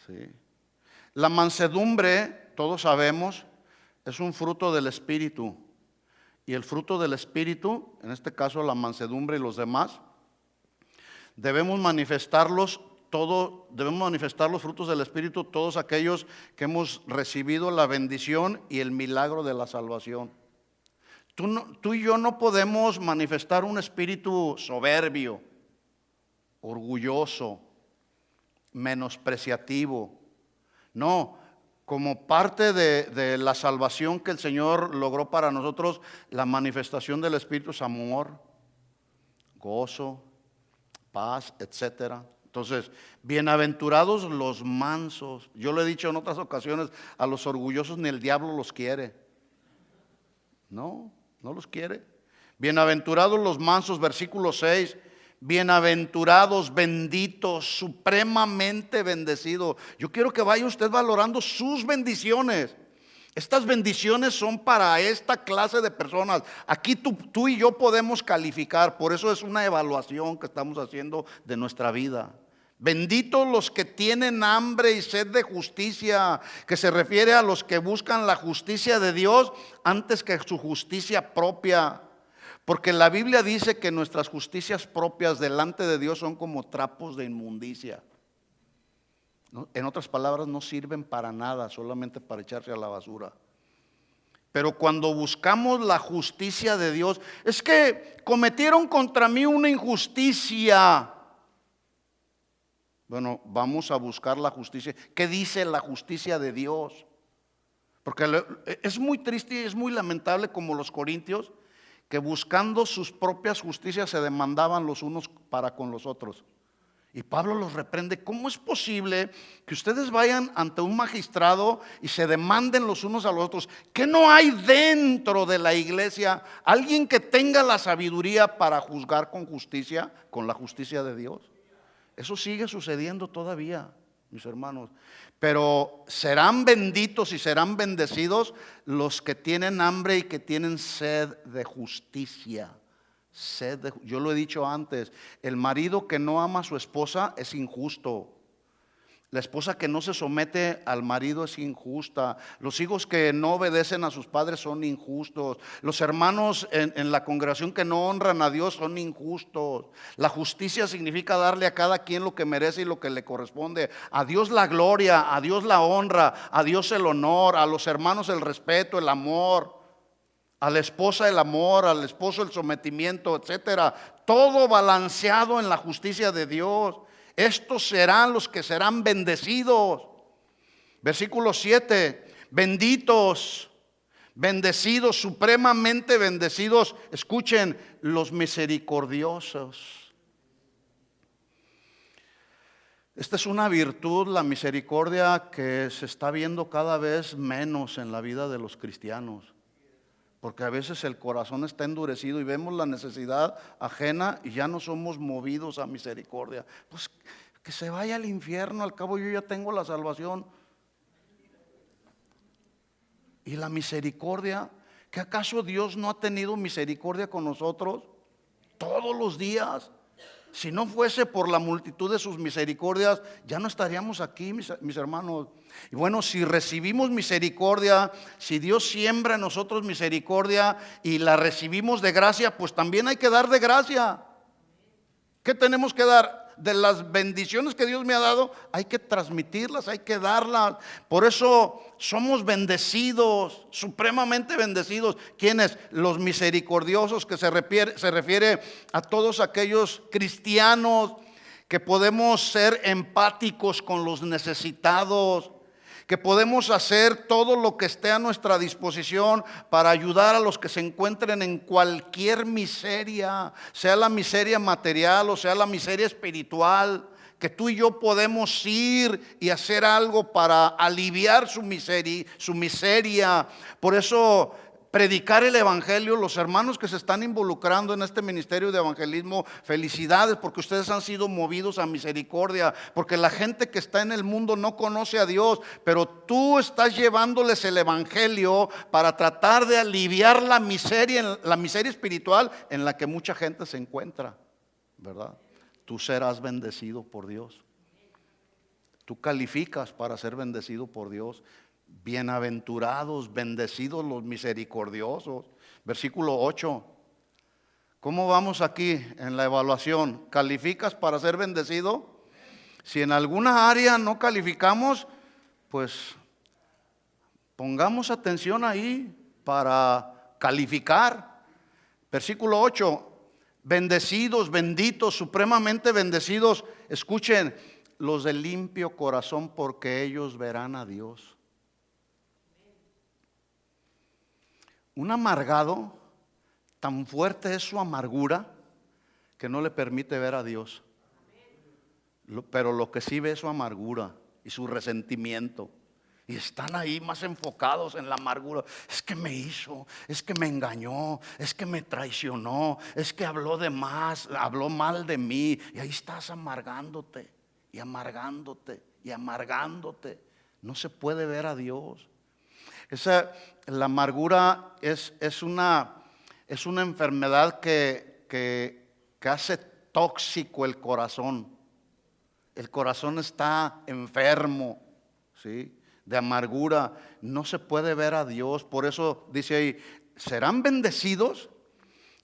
¿sí? La mansedumbre, todos sabemos, es un fruto del Espíritu. Y el fruto del Espíritu, en este caso la mansedumbre y los demás, debemos manifestar los frutos del Espíritu, todos aquellos que hemos recibido la bendición y el milagro de la salvación. Tú y yo no podemos manifestar un espíritu soberbio, orgulloso, menospreciativo. No. Como parte de la salvación que el Señor logró para nosotros, la manifestación del Espíritu es amor, gozo, paz, etcétera. Entonces, bienaventurados los mansos. Yo lo he dicho en otras ocasiones, a los orgullosos ni el diablo los quiere. No los quiere. Bienaventurados los mansos, versículo 6. Bienaventurados, benditos, supremamente bendecidos. Yo quiero que vaya usted valorando sus bendiciones. Estas bendiciones son para esta clase de personas. Aquí tú y yo podemos calificar. Por eso es una evaluación que estamos haciendo de nuestra vida. Benditos los que tienen hambre y sed de justicia, que se refiere a los que buscan la justicia de Dios antes que su justicia propia. Porque la Biblia dice que nuestras justicias propias delante de Dios son como trapos de inmundicia. ¿No? En otras palabras, no sirven para nada, solamente para echarse a la basura. Pero cuando buscamos la justicia de Dios, es que cometieron contra mí una injusticia. Bueno, vamos a buscar la justicia. ¿Qué dice la justicia de Dios? Porque es muy triste y es muy lamentable como los corintios, que buscando sus propias justicias se demandaban los unos para con los otros. Y Pablo los reprende. ¿Cómo es posible que ustedes vayan ante un magistrado y se demanden los unos a los otros? ¿Qué no hay dentro de la iglesia alguien que tenga la sabiduría para juzgar con justicia, con la justicia de Dios? Eso sigue sucediendo todavía, mis hermanos. Pero serán benditos y serán bendecidos los que tienen hambre y que tienen sed de justicia. Yo lo he dicho antes, el marido que no ama a su esposa es injusto. La esposa que no se somete al marido es injusta. Los hijos que no obedecen a sus padres son injustos. Los hermanos en la congregación que no honran a Dios son injustos. La justicia significa darle a cada quien lo que merece y lo que le corresponde. A Dios la gloria, a Dios la honra, a Dios el honor, a los hermanos el respeto, el amor, a la esposa el amor, al esposo el sometimiento, etcétera. Todo balanceado en la justicia de Dios. Estos serán los que serán bendecidos. Versículo 7. Benditos, bendecidos, supremamente bendecidos. Escuchen, los misericordiosos. Esta es una virtud, la misericordia, que se está viendo cada vez menos en la vida de los cristianos. Porque a veces el corazón está endurecido y vemos la necesidad ajena y ya no somos movidos a misericordia. Pues que se vaya al infierno, al cabo yo ya tengo la salvación. Y la misericordia, ¿que acaso Dios no ha tenido misericordia con nosotros todos los días? Si no fuese por la multitud de sus misericordias, ya no estaríamos aquí, mis hermanos. Y bueno, si recibimos misericordia, si Dios siembra en nosotros misericordia y la recibimos de gracia, pues también hay que dar de gracia. ¿Qué tenemos que dar? De las bendiciones que Dios me ha dado, hay que transmitirlas, hay que darlas. Por eso somos bendecidos, supremamente bendecidos. ¿Quiénes? Los misericordiosos, que se refiere a todos aquellos cristianos que podemos ser empáticos con los necesitados, que podemos hacer todo lo que esté a nuestra disposición para ayudar a los que se encuentren en cualquier miseria, sea la miseria material o sea la miseria espiritual, que tú y yo podemos ir y hacer algo para aliviar su miseria. Por eso predicar el evangelio, los hermanos que se están involucrando en este ministerio de evangelismo, felicidades, porque ustedes han sido movidos a misericordia, porque la gente que está en el mundo no conoce a Dios, pero tú estás llevándoles el evangelio para tratar de aliviar la miseria espiritual en la que mucha gente se encuentra, ¿verdad? Tú serás bendecido por Dios. Tú calificas para ser bendecido por Dios. Bienaventurados, bendecidos los misericordiosos. Versículo 8. ¿Cómo vamos aquí en la evaluación? ¿Calificas para ser bendecido? Si en alguna área no calificamos, pues pongamos atención ahí para calificar. Versículo 8. Bendecidos, benditos, supremamente bendecidos. Escuchen, los de limpio corazón, porque ellos verán a Dios. Un amargado, tan fuerte es su amargura que no le permite ver a Dios. Pero lo que sí ve es su amargura y su resentimiento. Y están ahí más enfocados en la amargura. Es que me hizo, es que me engañó, es que me traicionó, es que habló de más, habló mal de mí. Y ahí estás amargándote y amargándote y amargándote. No se puede ver a Dios. La amargura es una enfermedad que hace tóxico el corazón. El corazón está enfermo, ¿sí? De amargura. No se puede ver a Dios. Por eso dice ahí, serán bendecidos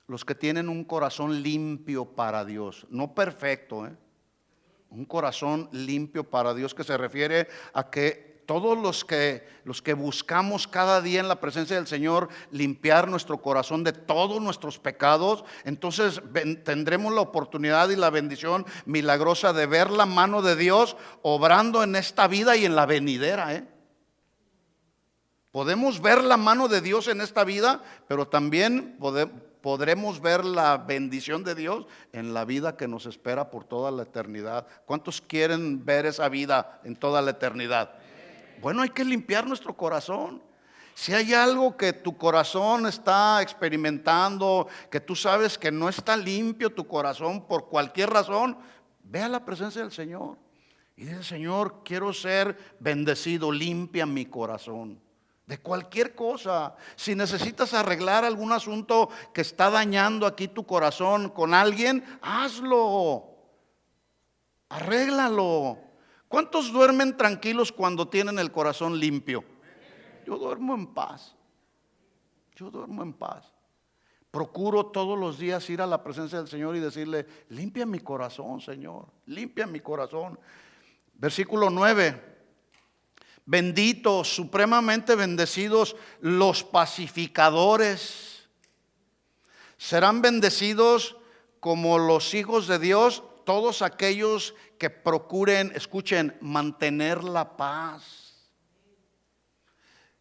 los que tienen un corazón limpio para Dios. No perfecto, un corazón limpio para Dios, que se refiere a que todos los que buscamos cada día en la presencia del Señor limpiar nuestro corazón de todos nuestros pecados, entonces tendremos la oportunidad y la bendición milagrosa de ver la mano de Dios obrando en esta vida y en la venidera. Podemos ver la mano de Dios en esta vida, pero también podremos ver la bendición de Dios en la vida que nos espera por toda la eternidad. ¿Cuántos quieren ver esa vida en toda la eternidad? Bueno, hay que limpiar nuestro corazón. Si hay algo que tu corazón está experimentando, que tú sabes que no está limpio tu corazón por cualquier razón, ve a la presencia del Señor y dice: Señor, quiero ser bendecido, limpia mi corazón de cualquier cosa. Si necesitas arreglar algún asunto que está dañando aquí tu corazón con alguien, hazlo, arréglalo. ¿Cuántos duermen tranquilos cuando tienen el corazón limpio? Yo duermo en paz. Yo duermo en paz. Procuro todos los días ir a la presencia del Señor y decirle: limpia mi corazón, Señor, limpia mi corazón. Versículo 9. Benditos, supremamente bendecidos los pacificadores. Serán bendecidos como los hijos de Dios todos aquellos que procuren, escuchen, mantener la paz.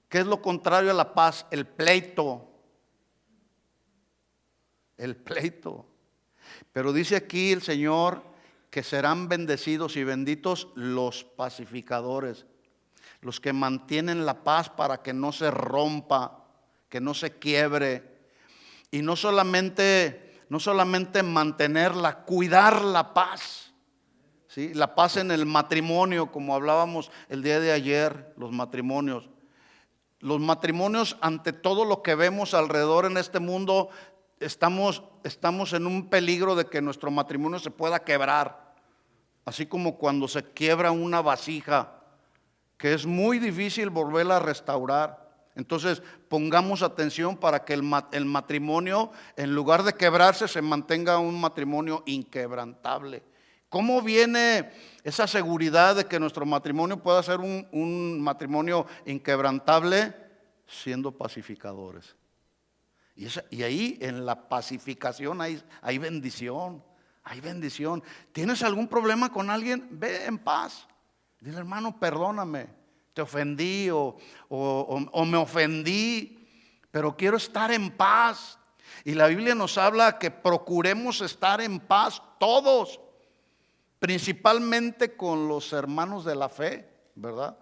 ¿Qué es lo contrario a la paz? El pleito. El pleito. Pero dice aquí el Señor que serán bendecidos y benditos los pacificadores, los que mantienen la paz para que no se rompa que no se quiebre. Y no solamente mantenerla, cuidar la paz. ¿Sí? La paz en el matrimonio, como hablábamos el día de ayer, los matrimonios. Los matrimonios, ante todo lo que vemos alrededor en este mundo, estamos en un peligro de que nuestro matrimonio se pueda quebrar. Así como cuando se quiebra una vasija, que es muy difícil volverla a restaurar. Entonces pongamos atención para que el matrimonio, en lugar de quebrarse, se mantenga un matrimonio inquebrantable. ¿Cómo viene esa seguridad de que nuestro matrimonio pueda ser un matrimonio inquebrantable? Siendo pacificadores. Y ahí en la pacificación hay bendición. Hay bendición. ¿Tienes algún problema con alguien? Ve en paz. Dile, hermano, perdóname, te ofendí o me ofendí, pero quiero estar en paz. Y la Biblia nos habla que procuremos estar en paz todos, principalmente con los hermanos de la fe, ¿verdad?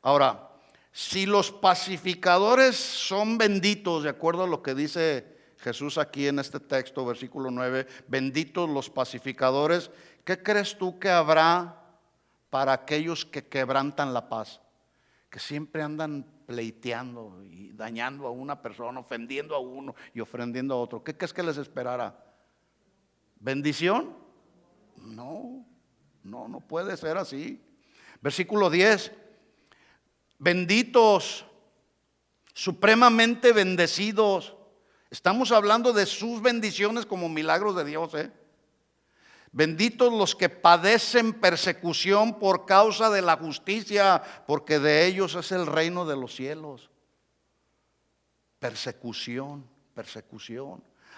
Ahora, si los pacificadores son benditos, de acuerdo a lo que dice Jesús aquí en este texto, versículo 9, benditos los pacificadores, ¿qué crees tú que habrá para aquellos que quebrantan la paz? Que siempre andan pleiteando y dañando a una persona, ofendiendo a uno y ofendiendo a otro. ¿Qué crees que les esperará? ¿Bendición? No puede ser así. Versículo 10, benditos, supremamente bendecidos. Estamos hablando de sus bendiciones como milagros de Dios, Benditos los que padecen persecución por causa de la justicia, porque de ellos es el reino de los cielos. Persecución.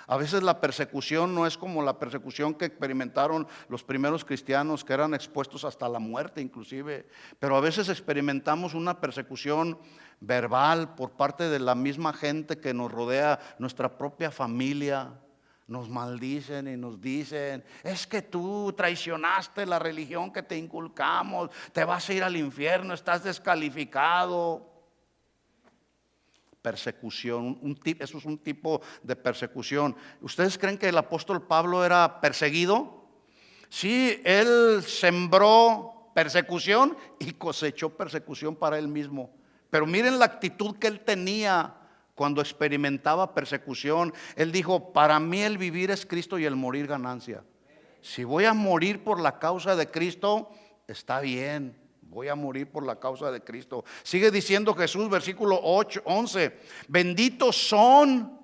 A veces la persecución no es como la persecución que experimentaron los primeros cristianos, que eran expuestos hasta la muerte inclusive. Pero a veces experimentamos una persecución verbal por parte de la misma gente que nos rodea, nuestra propia familia. Nos maldicen y nos dicen, es que tú traicionaste la religión que te inculcamos, te vas a ir al infierno, estás descalificado. Persecución, eso es un tipo de persecución. ¿Ustedes creen que el apóstol Pablo era perseguido? Sí, él sembró persecución y cosechó persecución para él mismo. Pero miren la actitud que él tenía cuando experimentaba persecución. Él dijo, para mí el vivir es Cristo y el morir ganancia. Si voy a morir por la causa de Cristo, está bien. Voy a morir por la causa de Cristo. Sigue diciendo Jesús, versículo 11, benditos son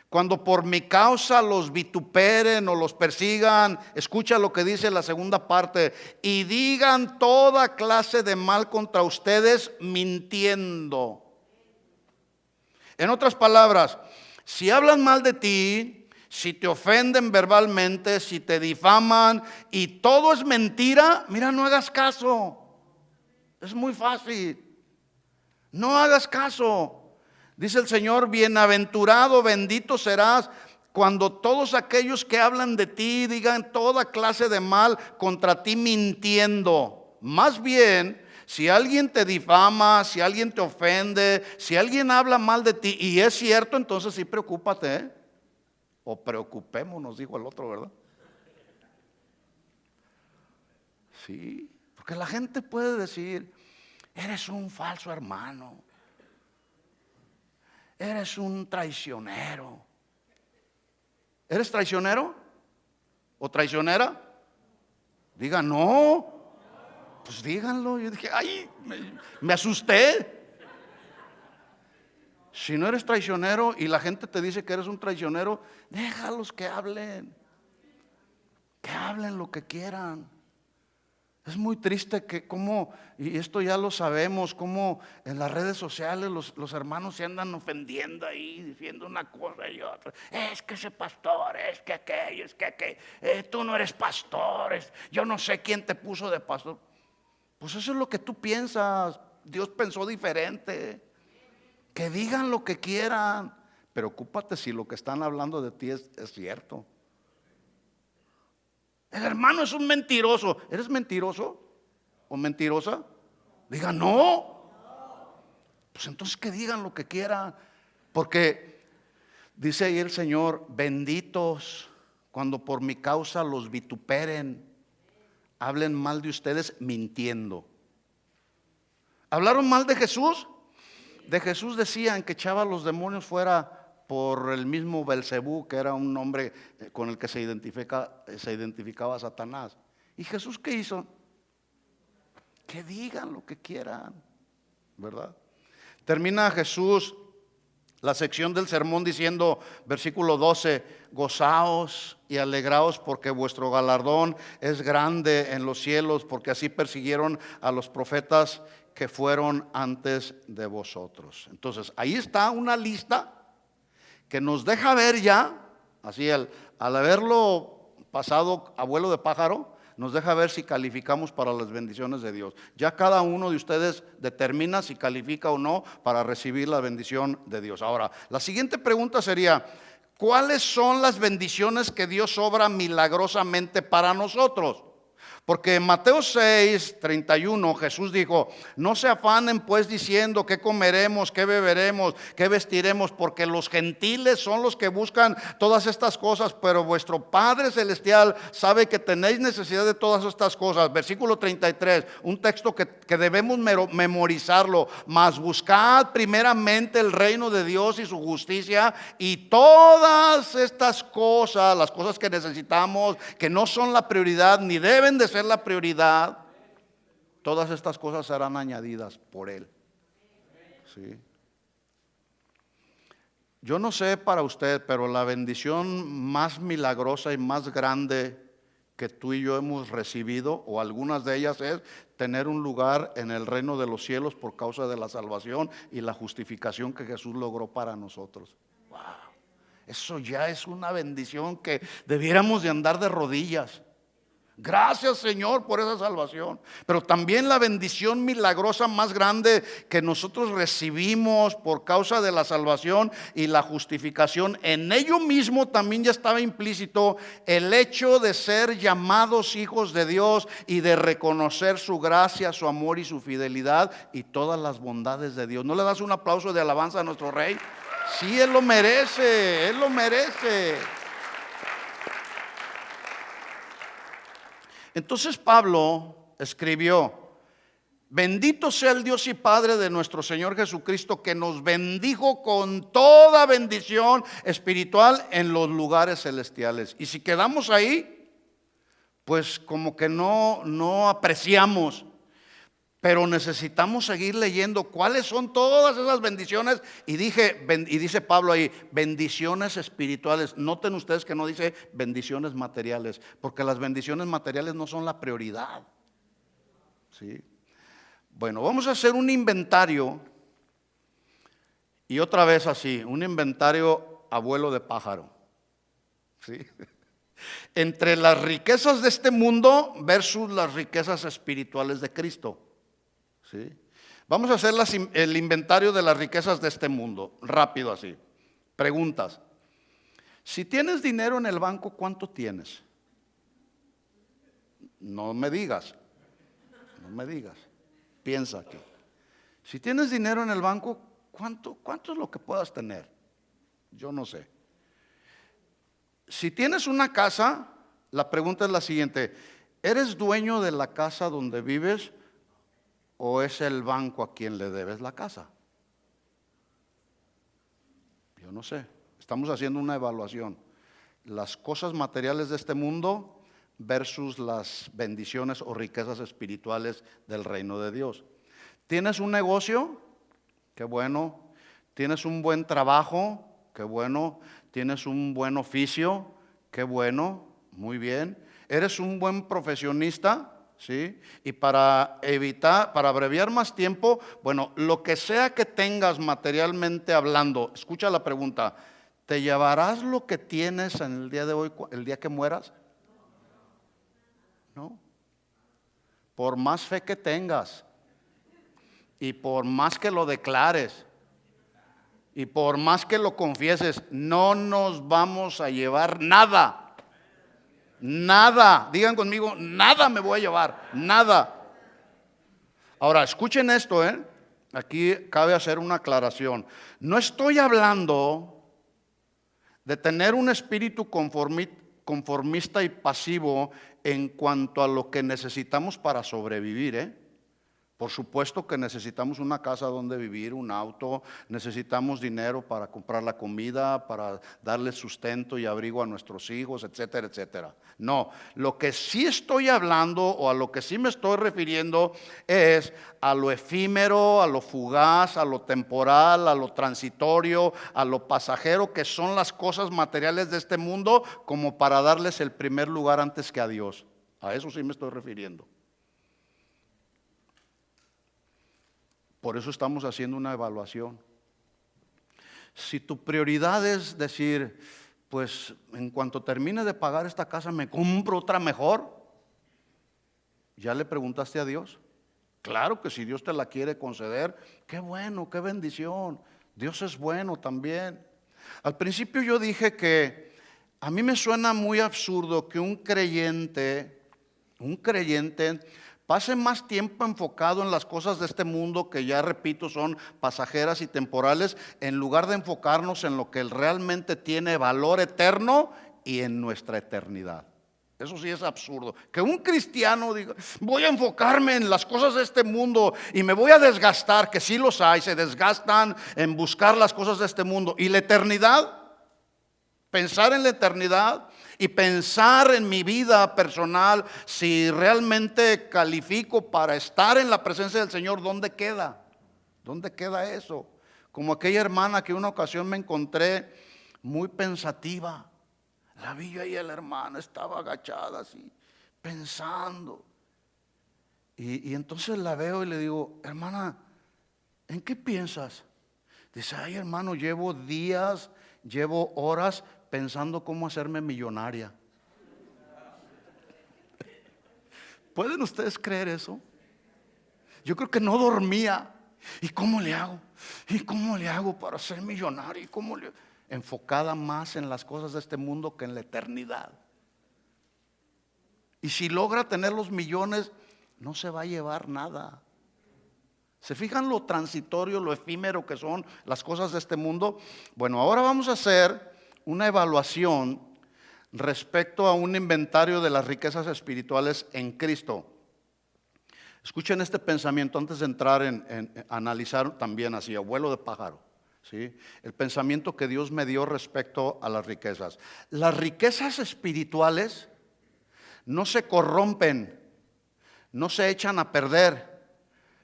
cuando por mi causa los vituperen o los persigan. Escucha lo que dice la segunda parte. Y digan toda clase de mal contra ustedes mintiendo. En otras palabras, si hablan mal de ti, si te ofenden verbalmente, si te difaman y todo es mentira, mira, no hagas caso. Es muy fácil. No hagas caso. Dice el Señor, bienaventurado, bendito serás cuando todos aquellos que hablan de ti digan toda clase de mal contra ti mintiendo. Más bien, si alguien te difama, si alguien te ofende, si alguien habla mal de ti y es cierto, entonces sí preocúpate, o preocupémonos, dijo el otro, ¿verdad? Sí, porque la gente puede decir, eres un falso hermano, eres un traicionero. ¿Eres traicionero o traicionera? Diga, no. Pues díganlo. Yo dije, ay, me asusté. Si no eres traicionero y la gente te dice que eres un traicionero, déjalos que hablen lo que quieran. Es muy triste que como, y esto ya lo sabemos, como en las redes sociales los hermanos se andan ofendiendo ahí, diciendo una cosa y otra. Es que ese pastor, es que aquello, es que tú no eres pastor, yo no sé quién te puso de pastor. Pues eso es lo que tú piensas. Dios pensó diferente. Que digan lo que quieran, pero ocúpate si lo que están hablando de ti es cierto. El hermano es un mentiroso. ¿Eres mentiroso o mentirosa? Diga, no. Pues entonces que digan lo que quieran, porque dice ahí el Señor: benditos cuando por mi causa los vituperen, hablen mal de ustedes mintiendo. ¿Hablaron mal de Jesús? De Jesús decían que echaba a los demonios fuera por el mismo Belcebú, que era un nombre con el que se identificaba a Satanás. ¿Y Jesús qué hizo? Que digan lo que quieran, ¿verdad? Termina Jesús la sección del sermón diciendo, versículo 12: gozaos y alegraos porque vuestro galardón es grande en los cielos, porque así persiguieron a los profetas que fueron antes de vosotros. Entonces, ahí está una lista que nos deja ver ya, así al haberlo pasado abuelo de pájaro, nos deja ver si calificamos para las bendiciones de Dios. Ya cada uno de ustedes determina si califica o no para recibir la bendición de Dios. Ahora, la siguiente pregunta sería: ¿cuáles son las bendiciones que Dios obra milagrosamente para nosotros? Porque en Mateo 6:31 Jesús dijo: no se afanen pues diciendo qué comeremos, qué beberemos, qué vestiremos, porque los gentiles son los que buscan todas estas cosas, pero vuestro Padre Celestial sabe que tenéis necesidad de todas estas cosas. Versículo 33, un texto que debemos memorizarlo: mas buscad primeramente el reino de Dios y su justicia, y todas estas cosas, las cosas que necesitamos, que no son la prioridad ni deben de ser la prioridad, todas estas cosas serán añadidas por Él. ¿Sí? Yo no sé para usted, pero la bendición más milagrosa y más grande que tú y yo hemos recibido, o algunas de ellas, es tener un lugar en el reino de los cielos por causa de la salvación y la justificación que Jesús logró para nosotros. Wow. Eso ya es una bendición que debiéramos de andar de rodillas. Gracias, Señor, por esa salvación. Pero también la bendición milagrosa más grande que nosotros recibimos por causa de la salvación y la justificación, en ello mismo también ya estaba implícito el hecho de ser llamados hijos de Dios y de reconocer su gracia, su amor y su fidelidad y todas las bondades de Dios. ¿No le das un aplauso de alabanza a nuestro Rey? Sí, Él lo merece, Él lo merece. Entonces Pablo escribió: bendito sea el Dios y Padre de nuestro Señor Jesucristo, que nos bendijo con toda bendición espiritual en los lugares celestiales. Y si quedamos ahí, pues como que no apreciamos, pero necesitamos seguir leyendo cuáles son todas esas bendiciones. Y dice Pablo ahí: bendiciones espirituales. Noten ustedes que no dice bendiciones materiales, porque las bendiciones materiales no son la prioridad. ¿Sí? Bueno, vamos a hacer un inventario. Y otra vez así, un inventario abuelo de pájaro. ¿Sí? Entre las riquezas de este mundo versus las riquezas espirituales de Cristo. ¿Sí? Vamos a hacer el inventario de las riquezas de este mundo, rápido así. Preguntas: si tienes dinero en el banco, ¿cuánto tienes? No me digas, piensa aquí. Si tienes dinero en el banco, ¿cuánto es lo que puedas tener? Yo no sé. Si tienes una casa, la pregunta es la siguiente: ¿eres dueño de la casa donde vives? ¿O es el banco a quien le debes la casa? Yo no sé. Estamos haciendo una evaluación. Las cosas materiales de este mundo versus las bendiciones o riquezas espirituales del reino de Dios. ¿Tienes un negocio? Qué bueno. ¿Tienes un buen trabajo? Qué bueno. ¿Tienes un buen oficio? Qué bueno. Muy bien. ¿Eres un buen profesionista? ¿Sí? Y para abreviar más tiempo, bueno, lo que sea que tengas materialmente hablando, escucha la pregunta: ¿te llevarás lo que tienes en el día de hoy, el día que mueras? No. Por más fe que tengas, y por más que lo declares, y por más que lo confieses, no nos vamos a llevar nada. Nada, digan conmigo: nada me voy a llevar, nada. Ahora escuchen esto, aquí cabe hacer una aclaración. No estoy hablando de tener un espíritu conformista y pasivo en cuanto a lo que necesitamos para sobrevivir, ¿eh? Por supuesto que necesitamos una casa donde vivir, un auto, necesitamos dinero para comprar la comida, para darle sustento y abrigo a nuestros hijos, etcétera, etcétera. No, lo que sí estoy hablando o a lo que sí me estoy refiriendo es a lo efímero, a lo fugaz, a lo temporal, a lo transitorio, a lo pasajero, que son las cosas materiales de este mundo, como para darles el primer lugar antes que a Dios. A eso sí me estoy refiriendo. Por eso estamos haciendo una evaluación. Si tu prioridad es decir, pues en cuanto termine de pagar esta casa me compro otra mejor, ¿ya le preguntaste a Dios? Claro que si Dios te la quiere conceder, qué bueno, qué bendición. Dios es bueno también. Al principio yo dije que a mí me suena muy absurdo que un creyente pase más tiempo enfocado en las cosas de este mundo, que ya repito son pasajeras y temporales, en lugar de enfocarnos en lo que realmente tiene valor eterno y en nuestra eternidad. Eso sí es absurdo. Que un cristiano diga, voy a enfocarme en las cosas de este mundo y me voy a desgastar, que sí los hay, se desgastan en buscar las cosas de este mundo. ¿Y la eternidad? Pensar en la eternidad y pensar en mi vida personal, si realmente califico para estar en la presencia del Señor, ¿dónde queda? ¿Dónde queda eso? Como aquella hermana que una ocasión me encontré muy pensativa. La vi yo y la hermana estaba agachada así, pensando. Y entonces la veo y le digo, hermana, ¿en qué piensas? Dice, ay hermano, llevo días, llevo horas pensando cómo hacerme millonaria. ¿Pueden ustedes creer eso? Yo creo que no dormía. ¿Y cómo le hago? ¿Y cómo le hago para ser millonaria? Enfocada más en las cosas de este mundo que en la eternidad. Y si logra tener los millones, no se va a llevar nada. ¿Se fijan lo transitorio, lo efímero que son las cosas de este mundo? Bueno, ahora vamos a hacer una evaluación respecto a un inventario de las riquezas espirituales en Cristo. Escuchen este pensamiento antes de entrar en analizar también así, a vuelo de pájaro, ¿sí? El pensamiento que Dios me dio respecto a las riquezas. Las riquezas espirituales no se corrompen, no se echan a perder.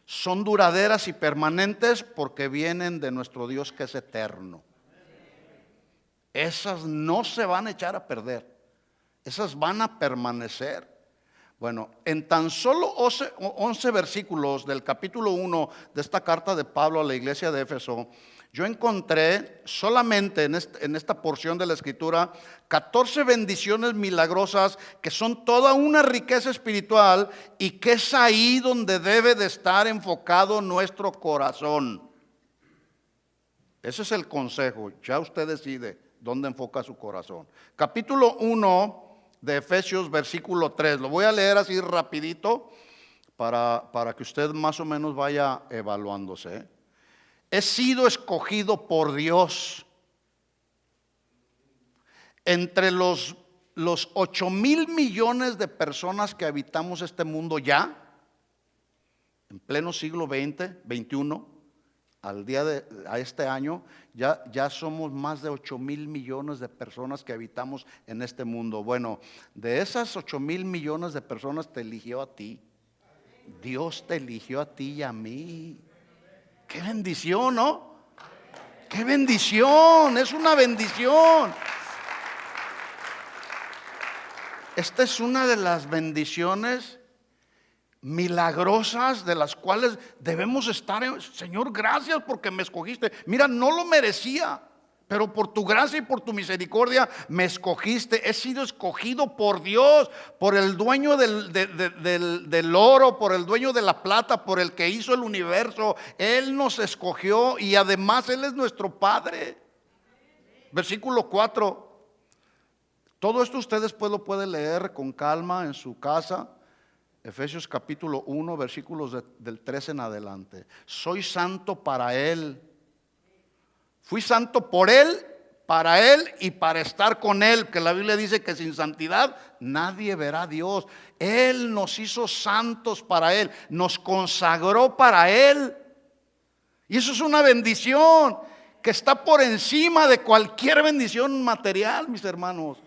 Son duraderas y permanentes porque vienen de nuestro Dios que es eterno. Esas no se van a echar a perder, esas van a permanecer. Bueno, en tan solo 11 versículos del capítulo 1 de esta carta de Pablo a la iglesia de Éfeso, yo encontré solamente en esta porción de la escritura 14 bendiciones milagrosas que son toda una riqueza espiritual y que es ahí donde debe de estar enfocado nuestro corazón. Ese es el consejo, ya usted decide dónde enfoca su corazón. Capítulo 1 de Efesios, versículo 3, lo voy a leer así rapidito para que usted más o menos vaya evaluándose. He sido escogido por Dios entre los 8,000 millones de personas que habitamos este mundo ya, en pleno siglo XX, XXI, a este año, ya somos más de 8,000 millones de personas que habitamos en este mundo. Bueno, de esas 8,000 millones de personas te eligió a ti. Dios te eligió a ti y a mí. Qué bendición, ¿no? Qué bendición, es una bendición. Esta es una de las bendiciones milagrosas de las cuales debemos estar. Señor, gracias porque me escogiste. Mira, no lo merecía, pero por tu gracia y por tu misericordia me escogiste. He sido escogido por Dios, por el dueño del oro, por el dueño de la plata, por el que hizo el universo. Él nos escogió y además Él es nuestro Padre. Versículo 4. Todo esto usted después lo puede leer con calma en su casa. Efesios capítulo 1, versículos del 13 en adelante. Soy santo para Él. Fui santo por Él, para Él y para estar con Él. Que la Biblia dice que sin santidad nadie verá a Dios. Él nos hizo santos para Él. Nos consagró para Él. Y eso es una bendición que está por encima de cualquier bendición material, mis hermanos.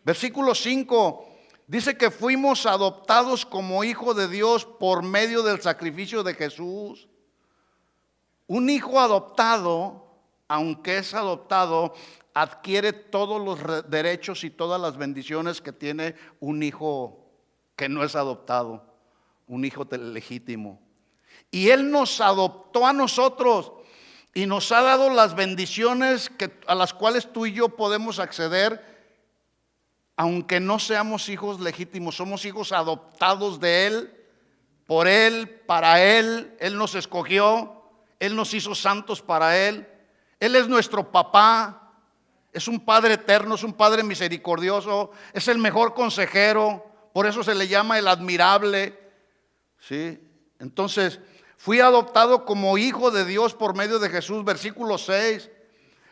Versículo 5 dice que fuimos adoptados como hijos de Dios por medio del sacrificio de Jesús. Un hijo adoptado, aunque es adoptado, adquiere todos los derechos y todas las bendiciones que tiene un hijo que no es adoptado, un hijo legítimo. Y Él nos adoptó a nosotros y nos ha dado las bendiciones a las cuales tú y yo podemos acceder, aunque no seamos hijos legítimos. Somos hijos adoptados de Él, por Él, para Él. Él nos escogió. Él nos hizo santos para Él. Él es nuestro papá. Es un Padre eterno, es un Padre misericordioso. Es el mejor consejero. Por eso se le llama el admirable. ¿Sí? Entonces, fui adoptado como hijo de Dios por medio de Jesús. Versículo 6.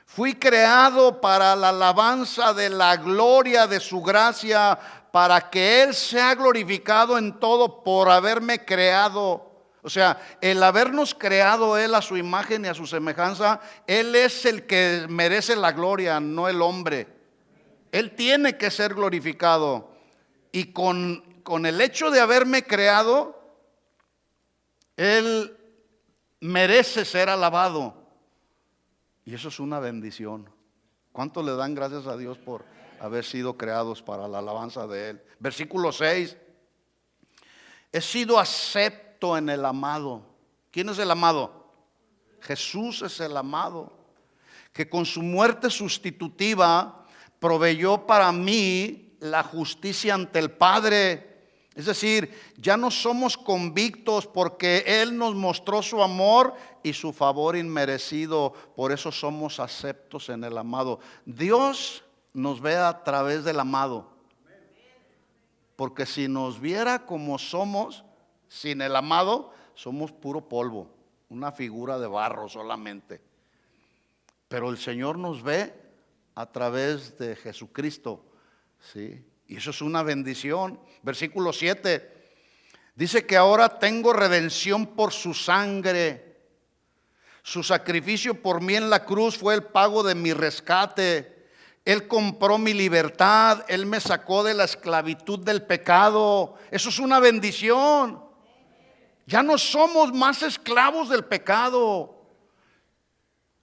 Fui creado para la alabanza de la gloria de su gracia, para que Él sea glorificado en todo por haberme creado. O sea, el habernos creado Él a su imagen y a su semejanza, Él es el que merece la gloria, no el hombre. Él tiene que ser glorificado. Y con el hecho de haberme creado, Él merece ser alabado. Y eso es una bendición. ¿Cuánto le dan gracias a Dios por haber sido creados para la alabanza de Él? Versículo 6. He sido acepto en el amado. ¿Quién es el amado? Jesús es el amado, que con su muerte sustitutiva proveyó para mí la justicia ante el Padre. Es decir, ya no somos convictos porque Él nos mostró su amor y su favor inmerecido. Por eso somos aceptos en el amado. Dios nos ve a través del amado. Porque si nos viera como somos, sin el amado, somos puro polvo, una figura de barro solamente. Pero el Señor nos ve a través de Jesucristo, ¿sí? Y eso es una bendición. Versículo 7 dice que ahora tengo redención por su sangre. Su sacrificio por mí en la cruz fue el pago de mi rescate. Él compró mi libertad. Él me sacó de la esclavitud del pecado. Eso es una bendición. Ya no somos más esclavos del pecado.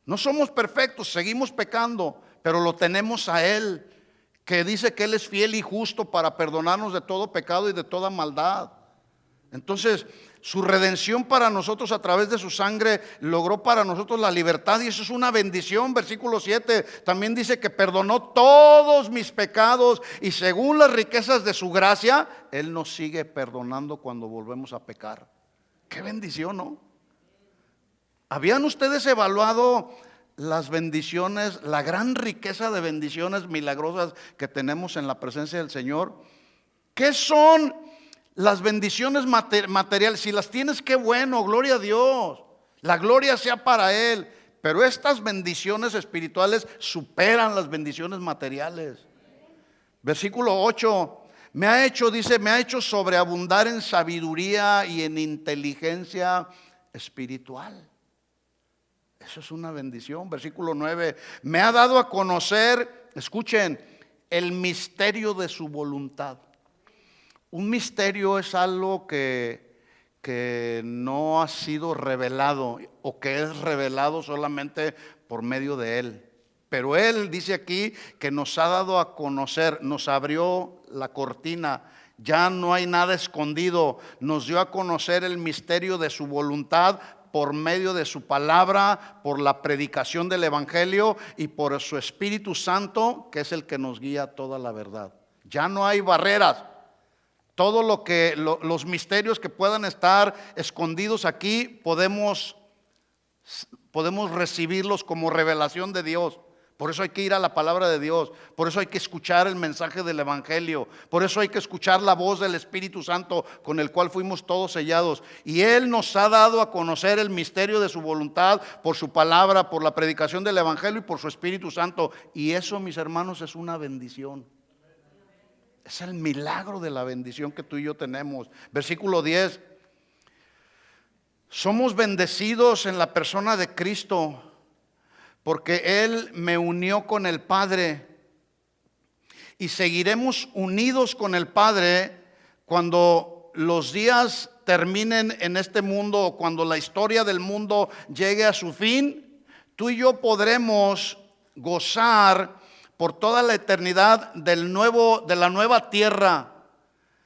No somos perfectos, seguimos pecando, pero lo tenemos a Él, que dice que Él es fiel y justo para perdonarnos de todo pecado y de toda maldad. Entonces, su redención para nosotros a través de su sangre logró para nosotros la libertad, y eso es una bendición. Versículo 7 también dice que perdonó todos mis pecados, y según las riquezas de su gracia, Él nos sigue perdonando cuando volvemos a pecar. Qué bendición, ¿no? ¿Habían ustedes evaluado las bendiciones, la gran riqueza de bendiciones milagrosas que tenemos en la presencia del Señor? ¿Qué son las bendiciones materiales? Si las tienes, qué bueno, gloria a Dios, la gloria sea para Él. Pero estas bendiciones espirituales superan las bendiciones materiales. Versículo 8, me ha hecho sobreabundar en sabiduría y en inteligencia espiritual. Eso es una bendición. Versículo 9, me ha dado a conocer, escuchen, el misterio de su voluntad. Un misterio es algo que no ha sido revelado, o que es revelado solamente por medio de Él. Pero Él dice aquí que nos ha dado a conocer, nos abrió la cortina. Ya no hay nada escondido. Nos dio a conocer el misterio de su voluntad por medio de su palabra, por la predicación del evangelio y por su Espíritu Santo, que es el que nos guía a toda la verdad. Ya no hay barreras. Todo los misterios que puedan estar escondidos aquí, podemos recibirlos como revelación de Dios, Por eso hay que ir a la palabra de Dios. Por eso hay que escuchar el mensaje del evangelio. Por eso hay que escuchar la voz del Espíritu Santo con el cual fuimos todos sellados. Y Él nos ha dado a conocer el misterio de su voluntad por su palabra, por la predicación del evangelio y por su Espíritu Santo. Y eso, mis hermanos, es una bendición. Es el milagro de la bendición que tú y yo tenemos. Versículo 10. Somos bendecidos en la persona de Cristo, porque Él me unió con el Padre, y seguiremos unidos con el Padre cuando los días terminen en este mundo, o cuando la historia del mundo llegue a su fin. Tú y yo podremos gozar por toda la eternidad de la nueva tierra,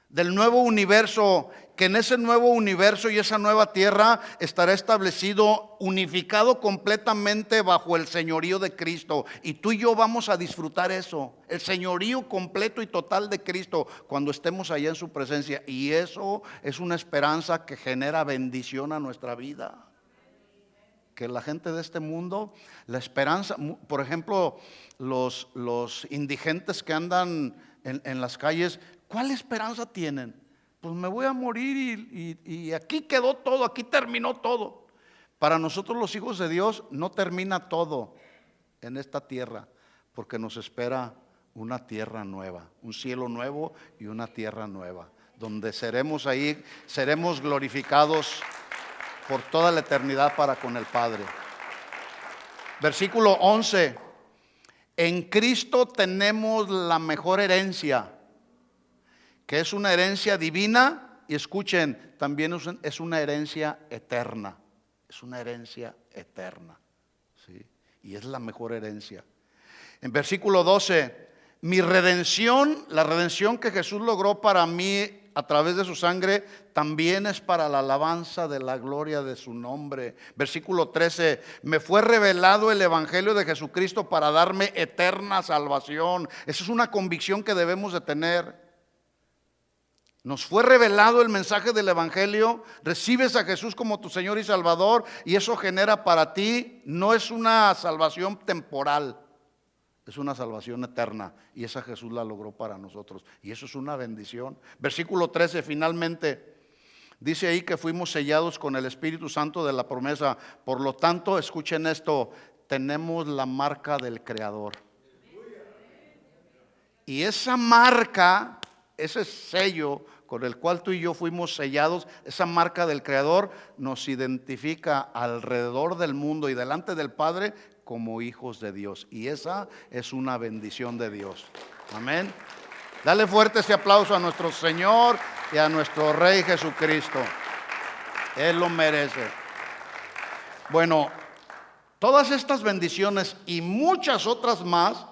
del nuevo universo, que en ese nuevo universo y esa nueva tierra estará establecido, unificado completamente bajo el señorío de Cristo. Y tú y yo vamos a disfrutar eso, el señorío completo y total de Cristo, cuando estemos allá en su presencia. Y eso es una esperanza que genera bendición a nuestra vida. Que la gente de este mundo, la esperanza, por ejemplo, los indigentes que andan en las calles, ¿cuál esperanza tienen? Pues me voy a morir y aquí quedó todo, aquí terminó todo. Para nosotros los hijos de Dios no termina todo en esta tierra, porque nos espera una tierra nueva, un cielo nuevo y una tierra nueva, donde seremos glorificados por toda la eternidad para con el Padre. Versículo 11. En Cristo tenemos la mejor herencia, que es una herencia divina, y escuchen, también es una herencia eterna. Es una herencia eterna, ¿sí? Y es la mejor herencia. En versículo 12, mi redención, la redención que Jesús logró para mí a través de su sangre, también es para la alabanza de la gloria de su nombre. Versículo 13, me fue revelado el evangelio de Jesucristo para darme eterna salvación. Esa es una convicción que debemos de tener. Nos fue revelado el mensaje del evangelio, recibes a Jesús como tu Señor y Salvador, y eso genera para ti, no es una salvación temporal, es una salvación eterna, y esa Jesús la logró para nosotros, y eso es una bendición. Versículo 13, finalmente, dice ahí que fuimos sellados con el Espíritu Santo de la promesa. Por lo tanto, escuchen esto, tenemos la marca del Creador. Y esa marca, ese sello con el cual tú y yo fuimos sellados, esa marca del Creador nos identifica alrededor del mundo y delante del Padre como hijos de Dios. Y esa es una bendición de Dios. Amén. Dale fuerte ese aplauso a nuestro Señor y a nuestro Rey Jesucristo. Él lo merece. Bueno, todas estas bendiciones y muchas otras más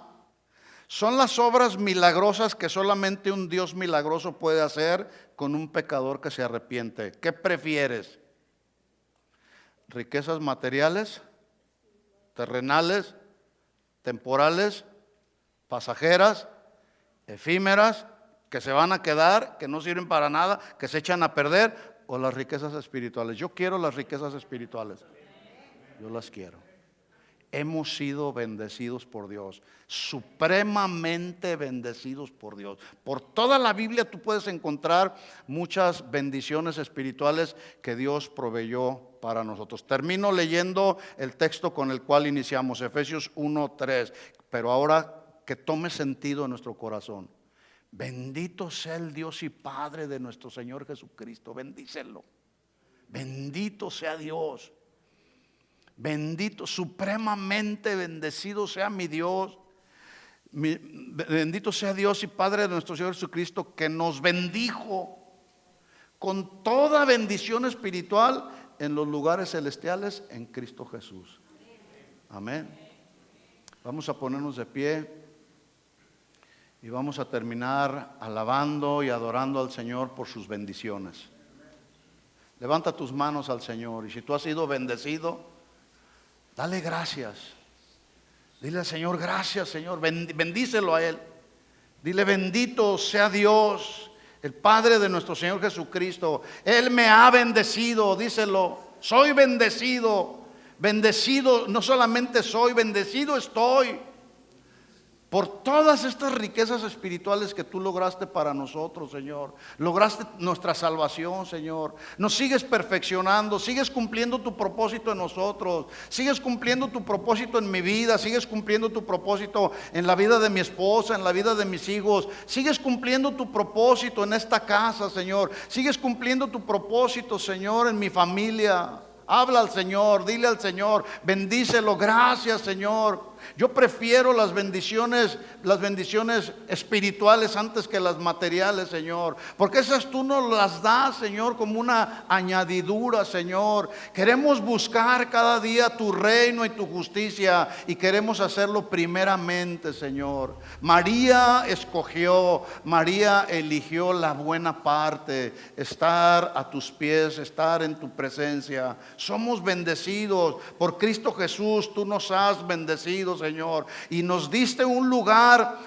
son las obras milagrosas que solamente un Dios milagroso puede hacer con un pecador que se arrepiente. ¿Qué prefieres? ¿Riquezas materiales, terrenales, temporales, pasajeras, efímeras, que se van a quedar, que no sirven para nada, que se echan a perder, o las riquezas espirituales? Yo quiero las riquezas espirituales. Yo las quiero. Hemos sido bendecidos por Dios, supremamente bendecidos por Dios. Por toda la Biblia tú puedes encontrar muchas bendiciones espirituales que Dios proveyó para nosotros. Termino leyendo el texto con el cual iniciamos, Efesios 1:3, pero ahora que tome sentido en nuestro corazón. Bendito sea el Dios y Padre de nuestro Señor Jesucristo, bendícelo. Bendito sea Dios. Bendito, supremamente bendecido sea mi Dios. Bendito sea Dios y Padre de nuestro Señor Jesucristo, que nos bendijo con toda bendición espiritual en los lugares celestiales en Cristo Jesús. Amén. Vamos a ponernos de pie y vamos a terminar alabando y adorando al Señor por sus bendiciones. Levanta tus manos al Señor, y si tú has sido bendecido, dale gracias. Dile al Señor, gracias Señor, bendícelo a Él. Dile, bendito sea Dios, el Padre de nuestro Señor Jesucristo. Él me ha bendecido, díselo. Soy bendecido, bendecido, no solamente soy, bendecido estoy. por todas estas riquezas espirituales que tú lograste para nosotros, Señor. Lograste nuestra salvación, Señor. Nos sigues perfeccionando, sigues cumpliendo tu propósito en nosotros, sigues cumpliendo tu propósito en mi vida, sigues cumpliendo tu propósito en la vida de mi esposa, en la vida de mis hijos, sigues cumpliendo tu propósito en esta casa, Señor. Sigues cumpliendo tu propósito, Señor, en mi familia. Habla al Señor, dile al Señor, bendícelo. Gracias, Señor. Yo prefiero las bendiciones espirituales antes que las materiales, Señor, porque esas tú nos las das, Señor, como una añadidura, Señor. Queremos buscar cada día tu reino y tu justicia, y queremos hacerlo primeramente, Señor. María eligió la buena parte, estar a tus pies, estar en tu presencia. Somos bendecidos por Cristo Jesús. Tú nos has bendecido, Señor, y nos diste un lugar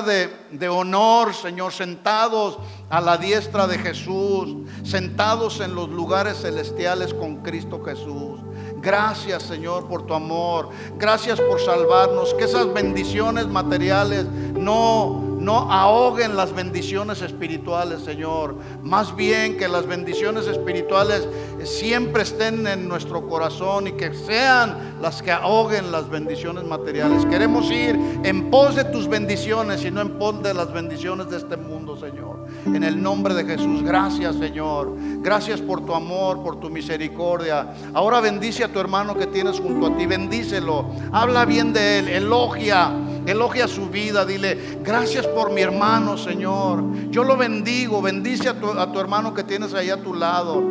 de honor, Señor, sentados a la diestra de Jesús, sentados en los lugares celestiales con Cristo Jesús. Gracias, Señor, por tu amor. Gracias por salvarnos. Que esas bendiciones materiales no ahoguen las bendiciones espirituales, Señor. Más bien que las bendiciones espirituales siempre estén en nuestro corazón, y que sean las que ahoguen las bendiciones materiales. Queremos ir en pos de tus bendiciones y no en pos de las bendiciones de este mundo, Señor. En el nombre de Jesús, gracias, Señor. Gracias por tu amor, por tu misericordia. Ahora bendice a tu hermano que tienes junto a ti. Bendícelo, habla bien de él, elogia su vida. Dile, gracias por mi hermano, Señor. Yo lo bendigo. Bendice a tu hermano que tienes ahí a tu lado.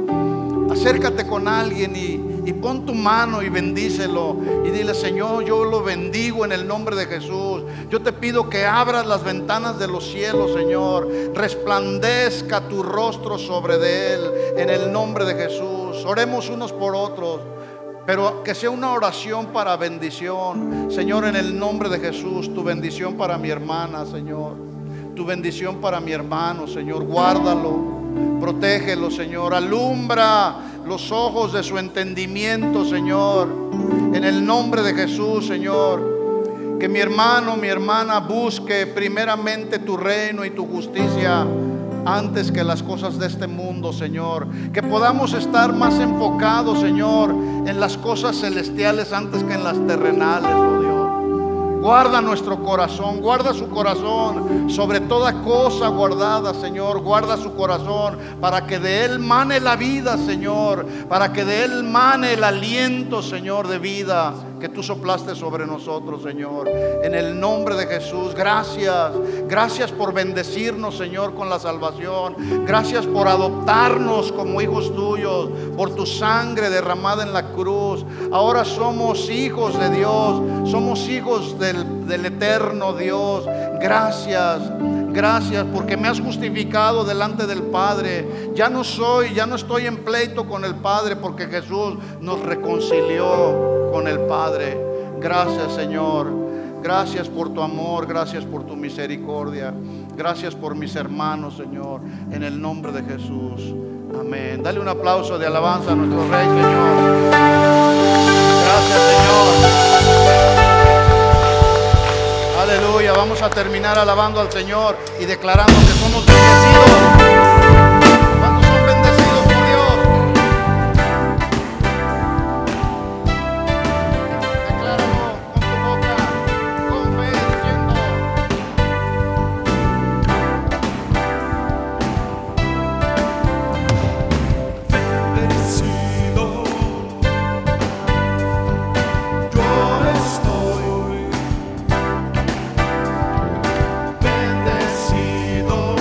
Acércate con alguien y pon tu mano y bendícelo, y dile, Señor, yo lo bendigo en el nombre de Jesús. Yo te pido que abras las ventanas de los cielos, Señor. Resplandezca tu rostro sobre de él en el nombre de Jesús. Oremos unos por otros, pero que sea una oración para bendición. Señor, en el nombre de Jesús, tu bendición para mi hermana, Señor. Tu bendición para mi hermano, Señor. Guárdalo, protégelo, Señor. Alumbra los ojos de su entendimiento, Señor. En el nombre de Jesús, Señor. Que mi hermano, mi hermana busque primeramente tu reino y tu justicia antes que las cosas de este mundo, Señor. Que podamos estar más enfocados, Señor, en las cosas celestiales antes que en las terrenales, oh Dios. Guarda nuestro corazón, guarda su corazón sobre toda cosa guardada, Señor. Guarda su corazón para que de él mane la vida, Señor. Para que de él mane el aliento, Señor, de vida que tú soplaste sobre nosotros, Señor. En el nombre de Jesús, gracias. Gracias por bendecirnos, Señor, con la salvación. Gracias por adoptarnos como hijos tuyos, por tu sangre derramada en la cruz. Ahora somos hijos de Dios, somos hijos del eterno Dios. Gracias. Gracias porque me has justificado delante del Padre. Ya no estoy en pleito con el Padre, porque Jesús nos reconcilió con el Padre. Gracias, Señor. Gracias por tu amor, gracias por tu misericordia. Gracias por mis hermanos, Señor, en el nombre de Jesús. Amén. Dale un aplauso de alabanza a nuestro Rey, Señor. Gracias, Señor. Aleluya. Vamos a terminar alabando al Señor y declarando que somos bendecidos. ¿Cuántos son bendecidos por Dios? Decláralo con tu boca, con fe, diciendo: bendecido, yo estoy bendecido.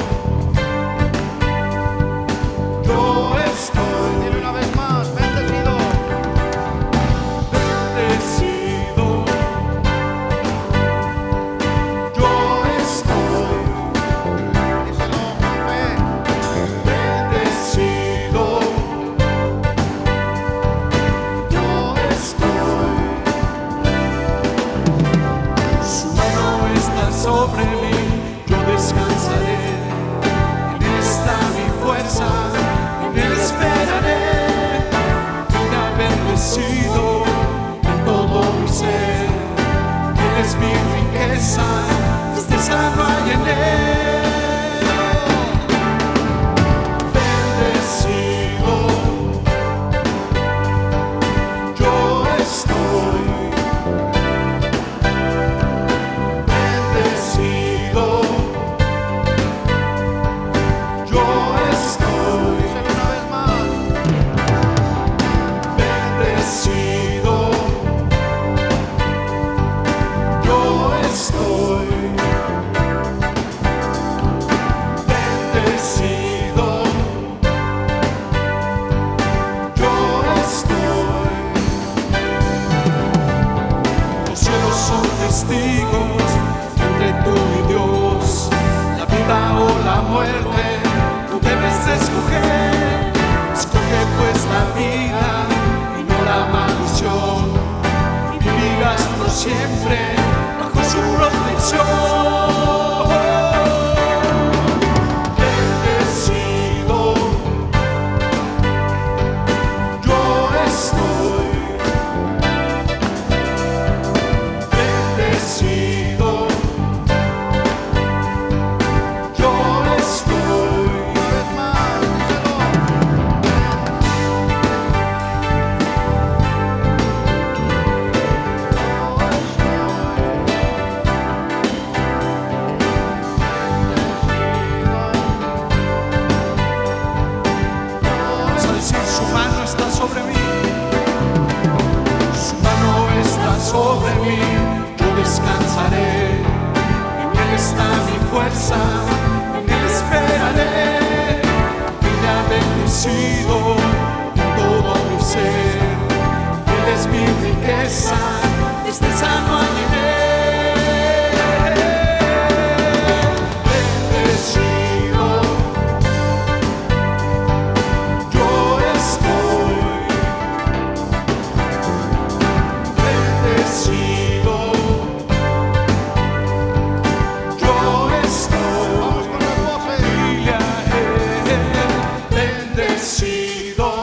bendecido.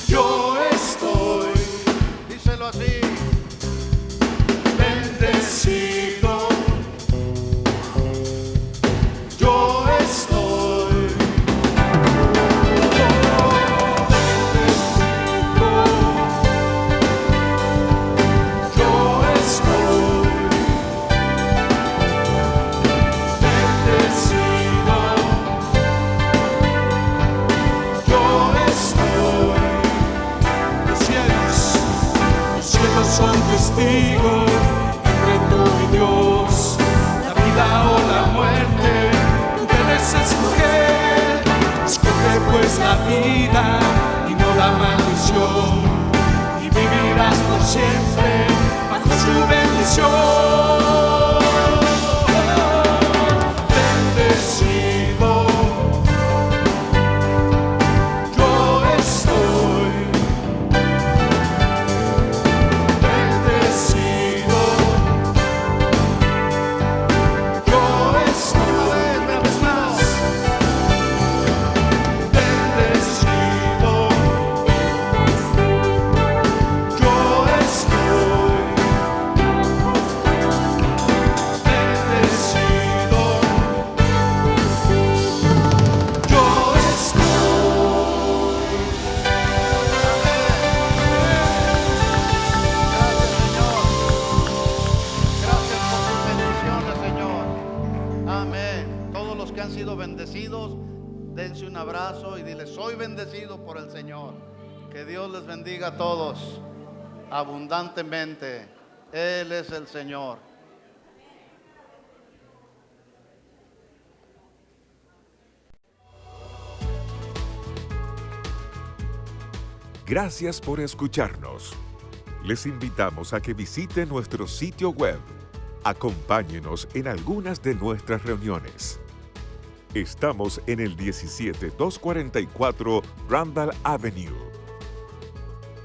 Yo estoy, díselo así, bendecido. Yo estoy son testigos entre tú y Dios, la vida o la muerte, tú debes escoger. Escoge pues la vida y no la maldición, y vivirás por siempre bajo su bendición. Bendecido, yo estoy. Han sido bendecidos, dense un abrazo y dile: soy bendecido por el Señor. Que Dios les bendiga a todos abundantemente. Él es el Señor. Gracias por escucharnos. Les invitamos a que visiten nuestro sitio web. Acompáñenos en algunas de nuestras reuniones. Estamos en el 17244 Randall Avenue.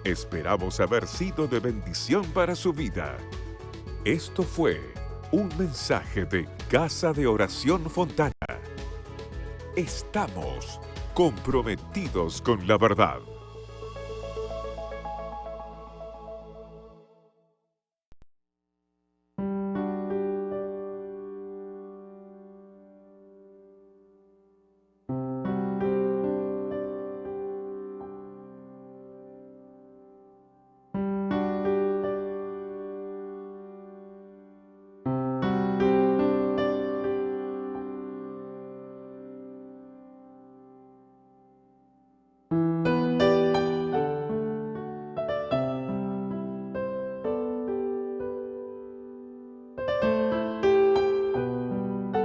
Esperamos haber sido de bendición para su vida. Esto fue un mensaje de Casa de Oración Fontana. Estamos comprometidos con la verdad.